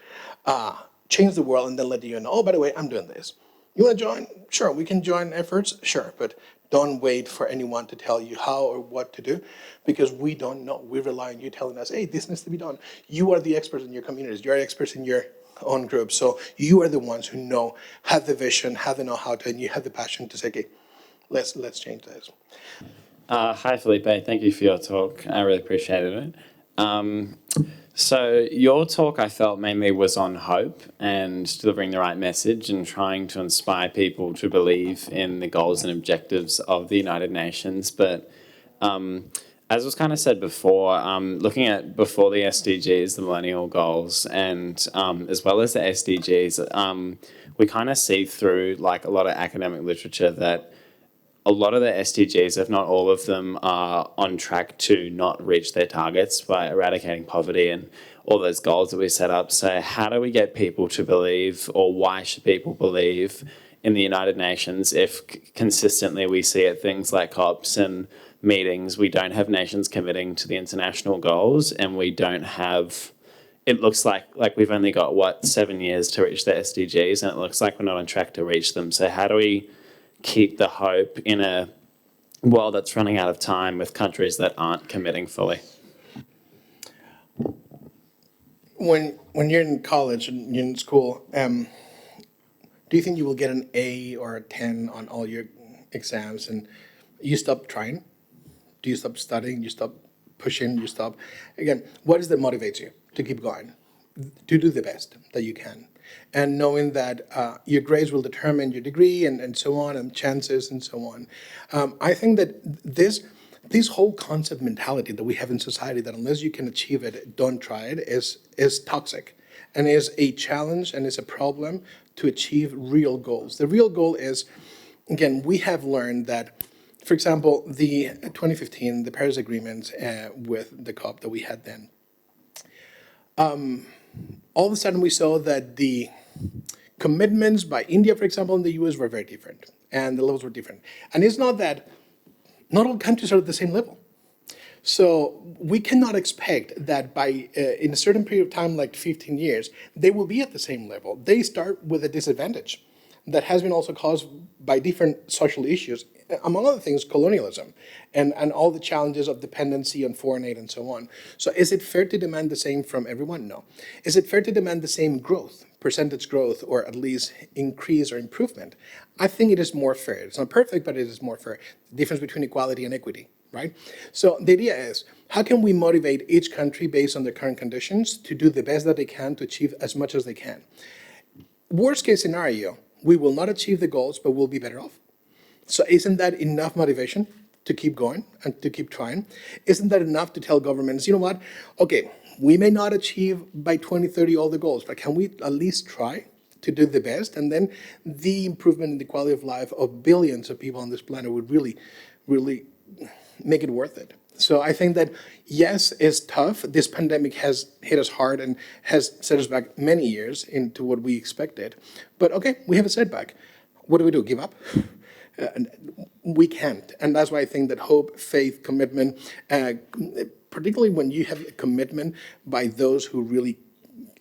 Change the world and then let the UN know, oh, by the way, I'm doing this. You want to join? Sure, we can join efforts, sure, but don't wait for anyone to tell you how or what to do, because we don't know. We rely on you telling us, hey, this needs to be done. You are the experts in your communities. You are experts in your own group. So you are the ones who know, have the vision, have the know-how to, and you have the passion to say, okay, let's change this. Hi, Felipe. Thank you for your talk. I really appreciated it. So your talk, I felt, mainly was on hope and delivering the right message and trying to inspire people to believe in the goals and objectives of the United Nations. But as was kind of said before, looking at before the SDGs, the Millennial Goals, and as well as the SDGs, we kind of see through like a lot of academic literature that a lot of the SDGs, if not all of them, are on track to not reach their targets by eradicating poverty and all those goals that we set up. So how do we get people to believe, or why should people believe in the United Nations if consistently we see at things like COPs and meetings, we don't have nations committing to the international goals, and we don't have, it looks like we've only got, 7 years to reach the SDGs, and it looks like we're not on track to reach them. So how do we keep the hope in a world that's running out of time with countries that aren't committing fully? When you're in college and you're in school, do you think you will get an A or a 10 on all your exams and you stop trying? Do you stop studying? You stop pushing? You stop? Again, what is that motivates you to keep going? To do the best that you can. And knowing that your grades will determine your degree and so on, and chances and so on. I think that this whole concept mentality that we have in society, that unless you can achieve it, don't try it, is toxic and is a challenge and is a problem to achieve real goals. The real goal is, again, we have learned that, for example, the 2015, the Paris Agreement with the COP that we had then, all of a sudden we saw that the commitments by India, for example, and the US were very different, and the levels were different. And it's not that not all countries are at the same level. So we cannot expect that by in a certain period of time, like 15 years, they will be at the same level. They start with a disadvantage that has been also caused by different social issues, among other things, colonialism, and all the challenges of dependency on foreign aid and so on. So is it fair to demand the same from everyone? No. Is it fair to demand the same growth, percentage growth, or at least increase or improvement? I think it is more fair. It's not perfect, but it is more fair. The difference between equality and equity, right? So the idea is, how can we motivate each country based on their current conditions to do the best that they can to achieve as much as they can? Worst case scenario, we will not achieve the goals, but we'll be better off. So isn't that enough motivation to keep going and to keep trying? Isn't that enough to tell governments, you know what, okay, we may not achieve by 2030 all the goals, but can we at least try to do the best? And then the improvement in the quality of life of billions of people on this planet would really, really make it worth it. So I think that, yes, it's tough. This pandemic has hit us hard and has set us back many years into what we expected. But okay, we have a setback. What do? Give up? We can't. And that's why I think that hope, faith, commitment, particularly when you have a commitment by those who really,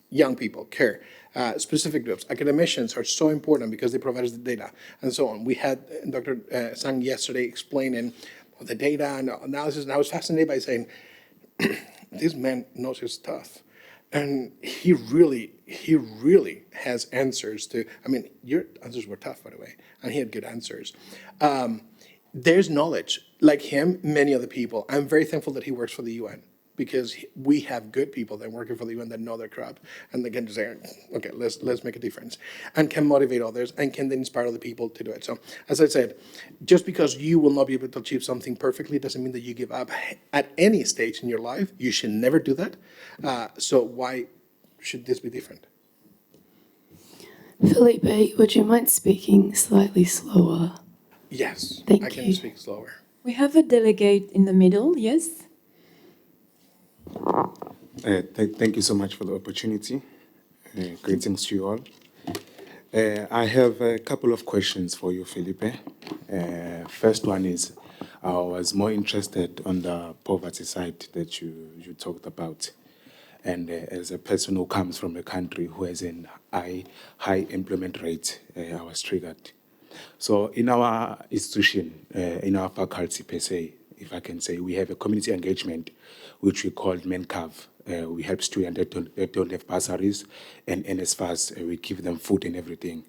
young people, care. Specific groups, academicians are so important because they provide us the data and so on. We had Dr. Sang yesterday explaining the data and analysis, and I was fascinated by saying, this man knows his stuff. And he really has answers to, I mean, your answers were tough, by the way, and he had good answers. There's knowledge, like him, many other people. I'm very thankful that he works for the UN, because we have good people that are working for the UN that know their crap, and they can just say, okay, let's make a difference, and can motivate others, and can then inspire other people to do it. So, as I said, just because you will not be able to achieve something perfectly doesn't mean that you give up at any stage in your life. You should never do that. So why should this be different? Felipe, would you mind speaking slightly slower? Yes, Thank I can you. speak slower. We have a delegate in the middle, yes? Thank you so much for the opportunity. Greetings to you all. I have a couple of questions for you, Felipe. First one is, I was more interested on the poverty side that you talked about. And as a person who comes from a country who has a high employment rate, I was triggered. So in our institution, in our faculty per se, if I can say, we have a community engagement, which we call MENCAV. We help students that don't have bursaries, and NSFAS, we give them food and everything.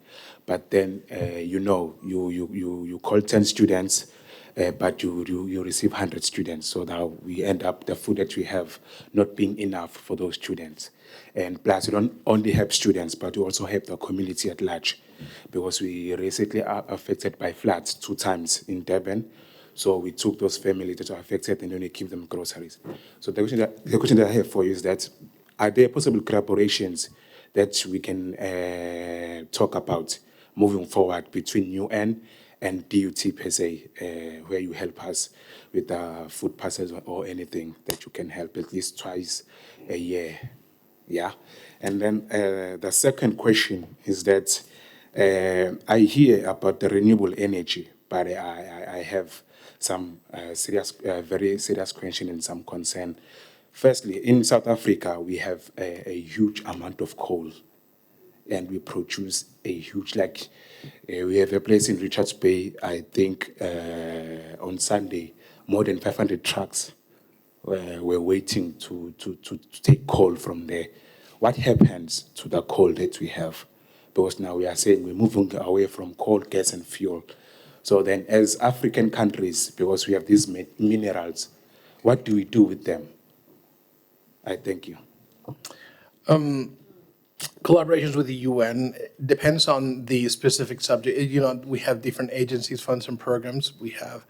But then, you call 10 students, but you receive 100 students. So now we end up the food that we have not being enough for those students. And plus, we don't only help students, but we also help the community at large, because we recently are affected by floods 2 times in Durban. So we took those families that are affected and then we give them groceries. So the question that I have for you is that, are there possible collaborations that we can talk about moving forward between UN and DUT per se, where you help us with food parcels or anything that you can help at least twice a year? Yeah. And then the second question is that I hear about the renewable energy, but I have some very serious question and some concern. Firstly, in South Africa, we have a huge amount of coal, and we produce a huge, we have a place in Richards Bay, I think on Sunday, more than 500 trucks were waiting to take coal from there. What happens to the coal that we have? Because now we are saying we're moving away from coal, gas, and fuel. So then, as African countries, because we have these minerals, what do we do with them? I thank you. Collaborations with the UN depends on the specific subject. We have different agencies, funds, and programs. We have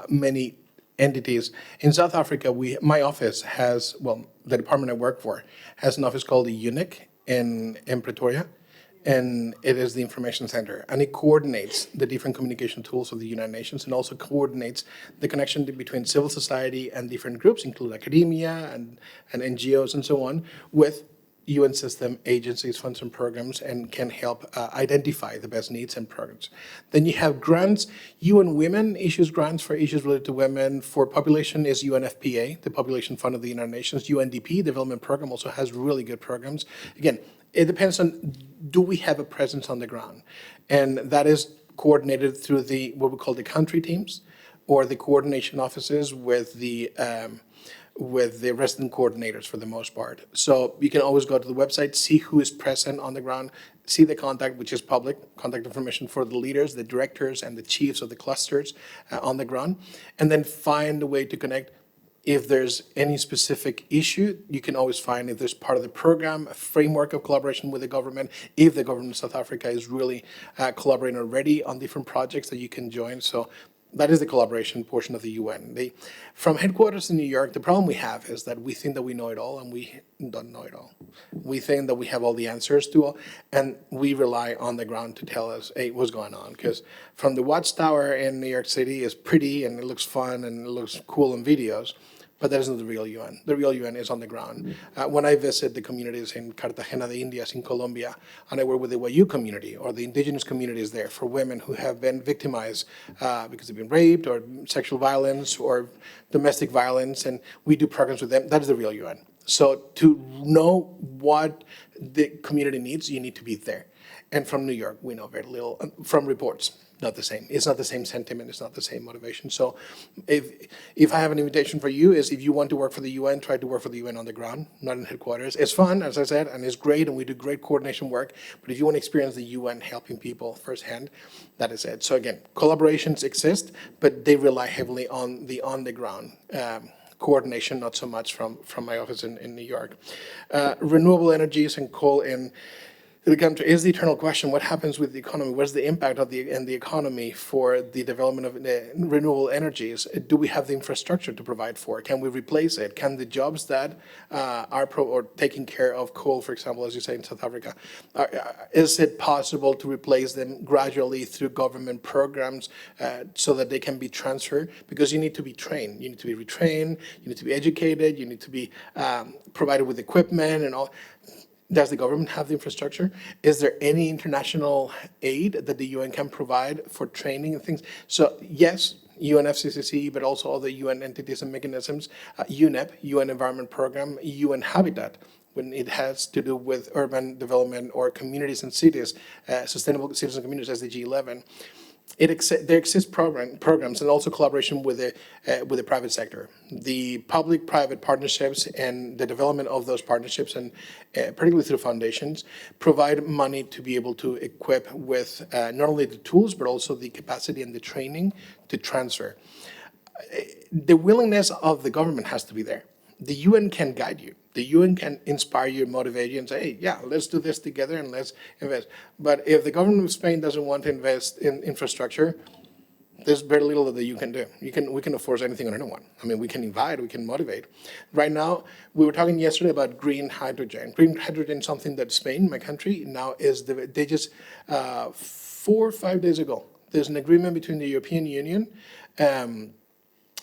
many entities. In South Africa, my office has, the department I work for has an office called the UNIC in Pretoria. And it is the information center, and it coordinates the different communication tools of the United Nations, and also coordinates the connection between civil society and different groups, including academia and NGOs and so on, with UN system, agencies, funds, and programs, and can help identify the best needs and programs. Then you have grants. UN Women issues grants for issues related to women. For population is UNFPA, the Population Fund of the United Nations. UNDP, Development Program, also has really good programs. Again, it depends on, do we have a presence on the ground? And that is coordinated through what we call the country teams, or the coordination offices with the resident coordinators for the most part. So you can always go to the website, see who is present on the ground, see the contact, which is public, contact information for the leaders, the directors, and the chiefs of the clusters on the ground, and then find a way to connect. If there's any specific issue, you can always find if there's part of the program, a framework of collaboration with the government, if the government of South Africa is really collaborating already on different projects that you can join. So that is the collaboration portion of the UN. From headquarters in New York, the problem we have is that we think that we know it all, and we don't know it all. We think that we have all the answers to all, and we rely on the ground to tell us, hey, what's going on? Because from the Watchtower in New York City is pretty, and it looks fun, and it looks cool in videos. but that isn't the real UN. The real UN is on the ground. When I visit the communities in Cartagena de Indias in Colombia, and I work with the Wayu community or the indigenous communities there for women who have been victimized because they've been raped or sexual violence or domestic violence, and we do programs with them, that is the real UN. So to know what the community needs, you need to be there. And from New York, we know very little. From reports, not the same. It's not the same sentiment. It's not the same motivation. So if I have an invitation for you is if you want to work for the UN, try to work for the UN on the ground, not in headquarters. It's fun, as I said, and it's great, and we do great coordination work. But if you want to experience the UN helping people firsthand, that is it. So again, collaborations exist, but they rely heavily on the ground coordination, not so much from my office in New York. Renewable energies and coal in the country is the eternal question. What happens with the economy? What's the impact of the economy for the development of renewable energies? Do we have the infrastructure to provide for it? Can we replace it? Can the jobs that are taking care of coal, for example, as you say in South Africa, is it possible to replace them gradually through government programs so that they can be transferred? Because you need to be trained, you need to be retrained, you need to be educated, you need to be provided with equipment and all. Does the government have the infrastructure? Is there any international aid that the UN can provide for training and things? So yes, UNFCCC, but also other UN entities and mechanisms, UNEP, UN Environment Program, UN Habitat, when it has to do with urban development or communities and cities, sustainable cities and communities, SDG 11. There exist programs and also collaboration with the private sector. The public-private partnerships and the development of those partnerships, and particularly through foundations, provide money to be able to equip with not only the tools, but also the capacity and the training to transfer. The willingness of the government has to be there. The UN can guide you. The UN can inspire you, motivate you, and say, hey, yeah, let's do this together and let's invest. But if the government of Spain doesn't want to invest in infrastructure, there's very little that the UN can do. We can force anything on anyone. I mean, we can invite, we can motivate. Right now, we were talking yesterday about green hydrogen. Green hydrogen is something that Spain, my country, now is, they just 4 or 5 days ago, there's an agreement between the European Union and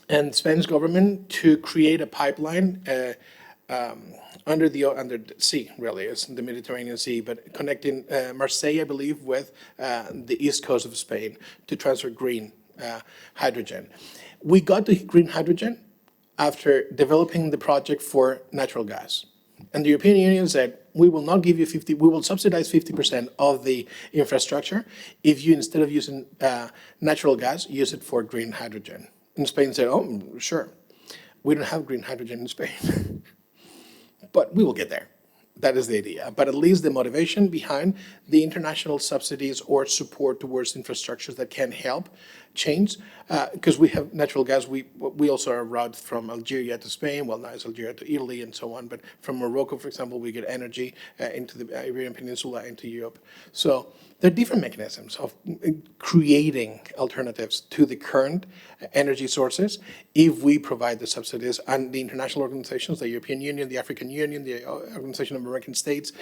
the Spanish government to create a pipeline under the sea, really. It's the Mediterranean Sea, but connecting Marseille, I believe, with the east coast of Spain to transfer green hydrogen. We got the green hydrogen after developing the project for natural gas. And the European Union said, we will not give you we will subsidize 50% of the infrastructure if you, instead of using natural gas, use it for green hydrogen. And Spain said, oh, sure. We don't have green hydrogen in Spain. But we will get there. That is the idea. But at least the motivation behind the international subsidies or support towards infrastructures that can help change, because we have natural gas. We also are routed from Algeria to Spain. Well, now it's Algeria to Italy and so on. But from Morocco, for example, we get energy into the Iberian Peninsula, into Europe. So there are different mechanisms of creating alternatives to the current energy sources if we provide the subsidies, and the international organizations, the European Union, the African Union, the Organization of American States,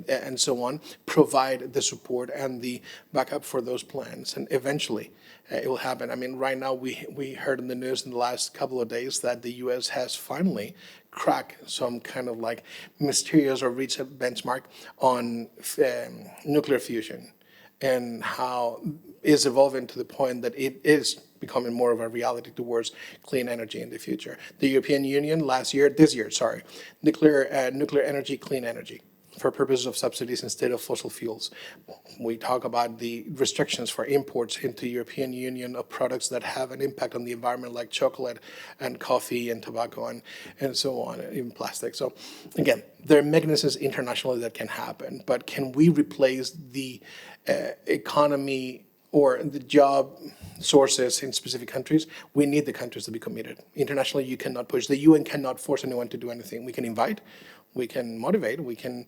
and so on, provide the support and the backup for those plans. And eventually it will happen. I mean, right now we heard in the news in the last couple of days that the US has finally cracked some kind of like mysterious or reached a benchmark on nuclear fusion, and how it's evolving to the point that it is becoming more of a reality towards clean energy in the future. The European Union this year, nuclear energy, clean energy, for purposes of subsidies instead of fossil fuels. We talk about the restrictions for imports into the European Union of products that have an impact on the environment, like chocolate and coffee and tobacco and so on, even plastic. So again, there are mechanisms internationally that can happen, but can we replace the economy or the job sources in specific countries? We need the countries to be committed. Internationally, you cannot push. The UN cannot force anyone to do anything. We can invite, we can motivate, we can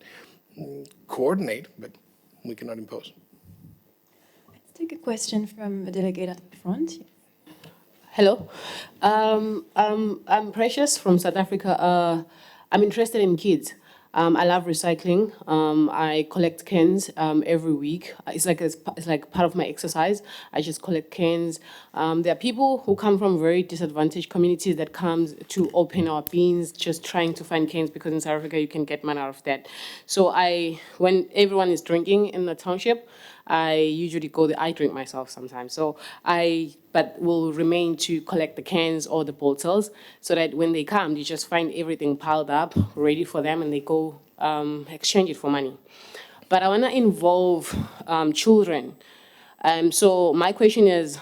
coordinate, but we cannot impose. Let's take a question from the delegate at the front. Hello. I'm Precious from South Africa. I'm interested in kids. I love recycling. I collect cans every week. It's like part of my exercise. I just collect cans. There are people who come from very disadvantaged communities that comes to open our bins, just trying to find cans, because in South Africa you can get money out of that. So when everyone is drinking in the township, I usually go there. I drink myself sometimes. But will remain to collect the cans or the bottles, so that when they come, you just find everything piled up, ready for them, and they go exchange it for money. But I want to involve children. So my question is,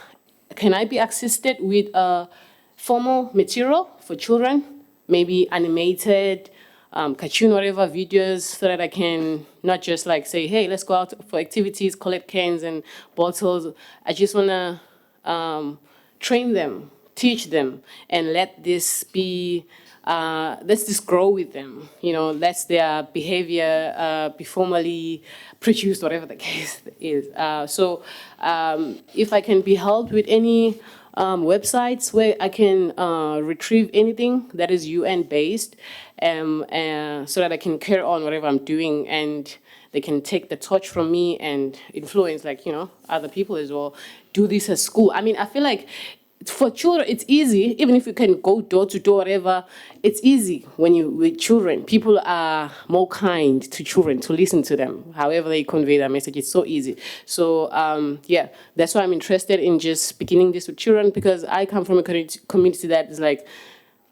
can I be assisted with formal material for children, maybe animated, cartoon, whatever, videos, so that I can not just like say, hey, let's go out for activities, collect cans and bottles. I just want to train them, teach them, and let this grow with them. Let their behavior be formally produced, whatever the case is. So if I can be helped with any websites where I can retrieve anything that is UN-based, so that I can carry on whatever I'm doing, and they can take the torch from me and influence, other people as well. Do this at school. I mean, I feel like for children, it's easy. Even if you can go door to door, whatever, it's easy when you with children. People are more kind to children, to listen to them. However they convey their message, it's so easy. So that's why I'm interested in just beginning this with children, because I come from a community that is like,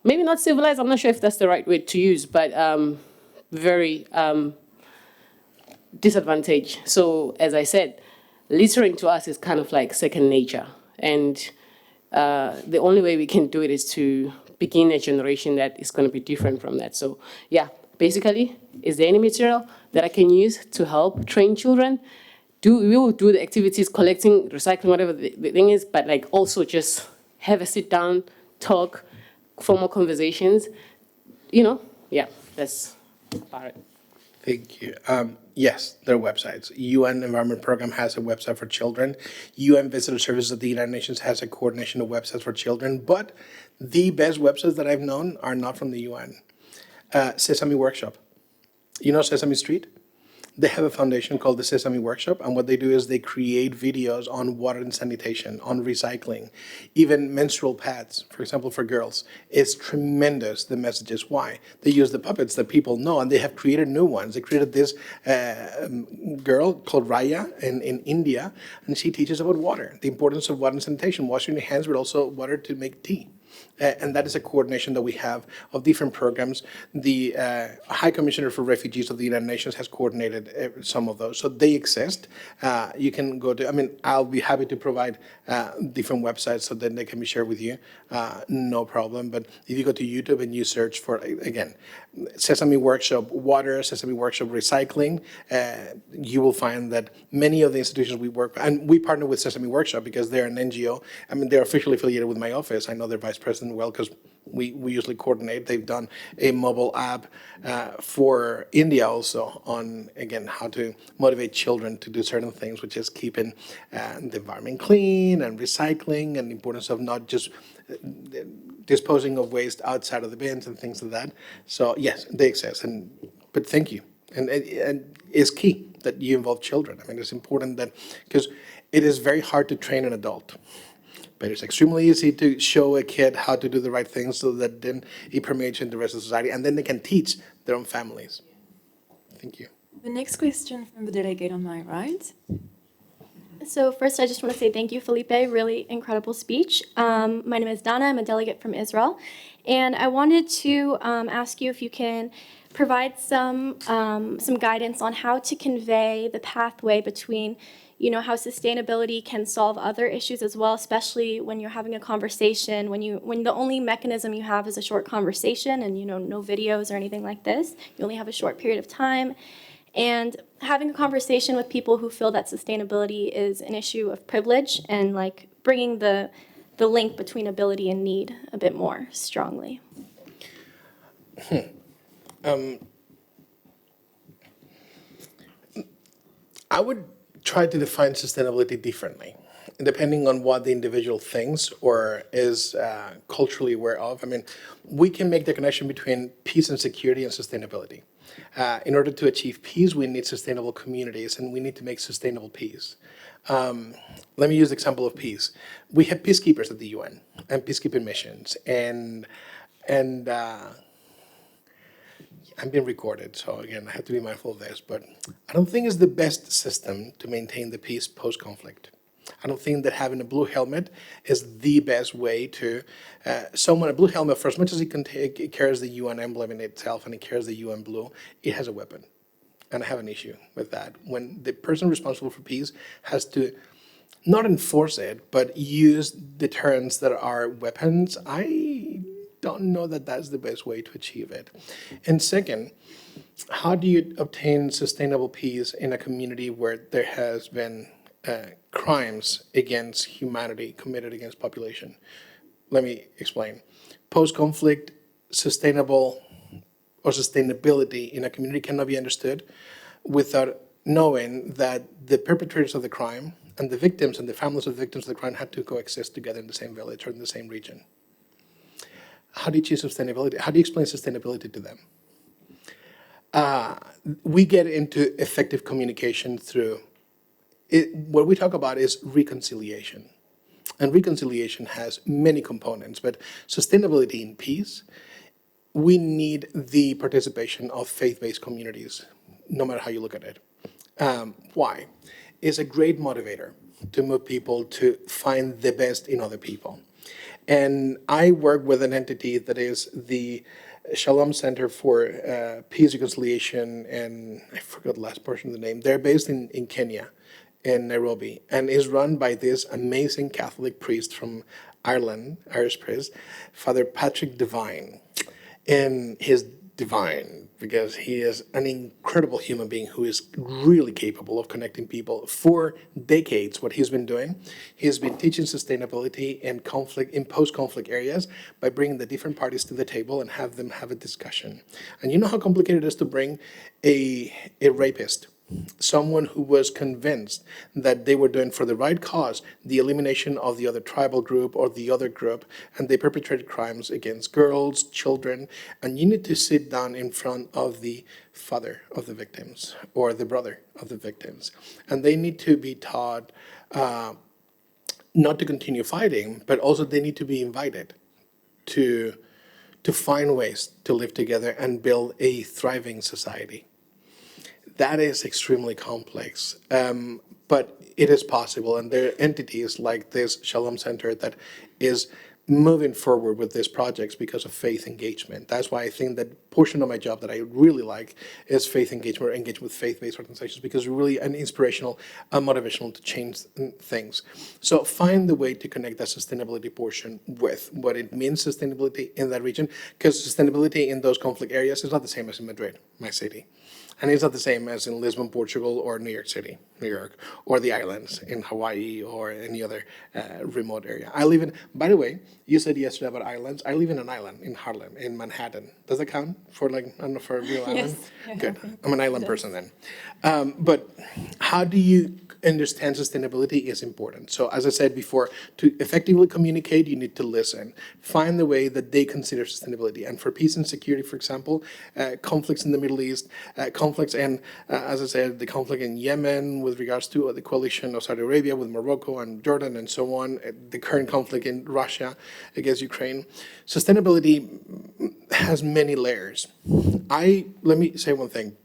maybe not civilized. I'm not sure if that's the right word to use, but very disadvantaged. So as I said, littering to us is kind of like second nature. And the only way we can do it is to begin a generation that is going to be different from that. So yeah, basically, is there any material that I can use to help train children? We will do the activities, collecting, recycling, whatever the thing is, but like also just have a sit down, talk, formal conversations, yeah, that's about it. Thank you. Yes, there are websites. UN Environment Program has a website for children. UN Visitor Services of the United Nations has a coordination of websites for children. But the best websites that I've known are not from the UN. Sesame Workshop. You know Sesame Street? They have a foundation called the Sesame Workshop, and what they do is they create videos on water and sanitation, on recycling, even menstrual pads, for example, for girls. It's tremendous, the messages. Why? They use the puppets that people know, and they have created new ones. They created this girl called Raya in India, and she teaches about water, the importance of water and sanitation, washing your hands, but also water to make tea. And that is a coordination that we have of different programs. The High Commissioner for Refugees of the United Nations has coordinated some of those. So they exist. You can go to, I'll be happy to provide different websites so that they can be shared with you. No problem. But if you go to YouTube and you search for, again, Sesame Workshop Water, Sesame Workshop Recycling, you will find that many of the institutions we work with, and we partner with Sesame Workshop because they're an NGO. They're officially affiliated with my office. I know their vice president well because we usually coordinate. They've done a mobile app for India also on, again, how to motivate children to do certain things, which is keeping the environment clean and recycling, and the importance of not just disposing of waste outside of the bins and things like that. So yes, they exist. But thank you. And it's key that you involve children. It's important that, because it is very hard to train an adult. But it's extremely easy to show a kid how to do the right things so that then it permeates in the rest of society, and then they can teach their own families. Thank you. The next question from the delegate on my right. So first, I just want to say thank you, Felipe. Really incredible speech. My name is Dana. I'm a delegate from Israel. And I wanted to ask you if you can provide some guidance on how to convey the pathway between how sustainability can solve other issues as well, especially when you're having a conversation, when the only mechanism you have is a short conversation and no videos or anything like this. You only have a short period of time. And having a conversation with people who feel that sustainability is an issue of privilege, and bringing the link between ability and need a bit more strongly. I would try to define sustainability differently, depending on what the individual thinks or is culturally aware of. We can make the connection between peace and security and sustainability. In order to achieve peace, we need sustainable communities, and we need to make sustainable peace. Let me use the example of peace. We have peacekeepers at the UN and peacekeeping missions, and I'm being recorded, so again, I have to be mindful of this, but I don't think it's the best system to maintain the peace post-conflict. I don't think that having a blue helmet is the best way to, a blue helmet, for as much as it carries the UN emblem in itself and it carries the UN blue, it has a weapon. And I have an issue with that. When the person responsible for peace has to not enforce it, but use deterrents that are weapons, I don't know that that's the best way to achieve it. And second, how do you obtain sustainable peace in a community where there has been crimes against humanity committed against population? Let me explain. Post-conflict, sustainable or sustainability in a community cannot be understood without knowing that the perpetrators of the crime and the victims and the families of the victims of the crime had to coexist together in the same village or in the same region. How do you choose sustainability? How do you explain sustainability to them? We get into effective communication through what we talk about is reconciliation. And reconciliation has many components, but sustainability in peace, we need the participation of faith-based communities, no matter how you look at it. Why? It's a great motivator to move people to find the best in other people. And I work with an entity that is the Shalom Center for Peace, Reconciliation, and I forgot the last portion of the name. They're based in Kenya, in Nairobi, and is run by this amazing Catholic priest from Ireland, Irish priest, Father Patrick Devine. And he's divine because he is an incredible human being who is really capable of connecting people. For decades, what he's been doing, he's been teaching sustainability in conflict, in post-conflict areas by bringing the different parties to the table and have them have a discussion. And you know how complicated it is to bring a rapist, someone who was convinced that they were doing for the right cause the elimination of the other tribal group or the other group, and they perpetrated crimes against girls, children, and you need to sit down in front of the father of the victims or the brother of the victims, and they need to be taught not to continue fighting, but also they need to be invited to find ways to live together and build a thriving society. That is extremely complex, but it is possible. And there are entities like this Shalom Center that is moving forward with these projects because of faith engagement. That's why I think that portion of my job that I really like is faith engagement or engagement with faith-based organizations, because it's really an inspirational and motivational to change things. So find the way to connect that sustainability portion with what it means sustainability in that region, because sustainability in those conflict areas is not the same as in Madrid, my city. And it's not the same as in Lisbon, Portugal, or New York City, New York, or the islands in Hawaii or any other remote area. I live in, by the way, you said yesterday about islands. I live in an island in Harlem, in Manhattan. Does that count for I don't know, for a real island? Yes. Good. I'm an island person then. But how do you understand sustainability is important. So as I said before, to effectively communicate, you need to listen. Find the way that they consider sustainability. And for peace and security, for example, conflicts in the Middle East, conflicts and, as I said, the conflict in Yemen with regards to the coalition of Saudi Arabia with Morocco and Jordan and so on, the current conflict in Russia against Ukraine. Sustainability has many layers. Let me say one thing.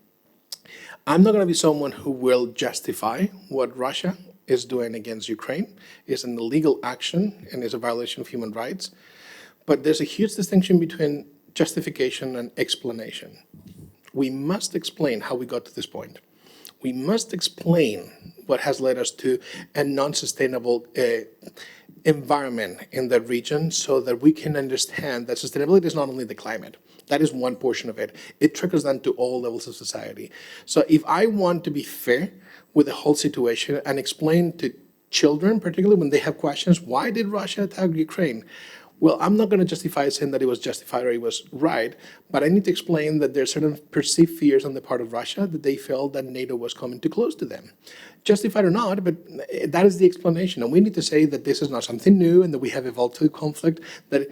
I'm not going to be someone who will justify what Russia is doing against Ukraine. It's an illegal action and is a violation of human rights. But there's a huge distinction between justification and explanation. We must explain how we got to this point. We must explain what has led us to a non-sustainable environment in that region so that we can understand that sustainability is not only the climate. That is one portion of it. It trickles down to all levels of society. So if I want to be fair with the whole situation and explain to children, particularly when they have questions, why did Russia attack Ukraine? Well, I'm not going to justify saying that it was justified or it was right, but I need to explain that there are certain perceived fears on the part of Russia that they felt that NATO was coming too close to them. Justified or not, but that is the explanation. And we need to say that this is not something new and that we have evolved to conflict, that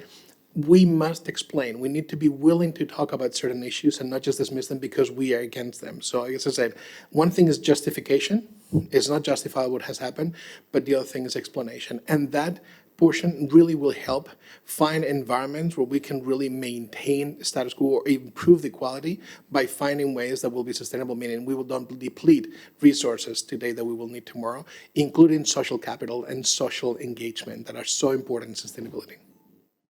we must explain. We need to be willing to talk about certain issues and not just dismiss them because we are against them. So as I said, one thing is justification. It's not justify what has happened, but the other thing is explanation. And that portion really will help find environments where we can really maintain status quo or improve the quality by finding ways that will be sustainable, meaning we will not deplete resources today that we will need tomorrow, including social capital and social engagement that are so important in sustainability.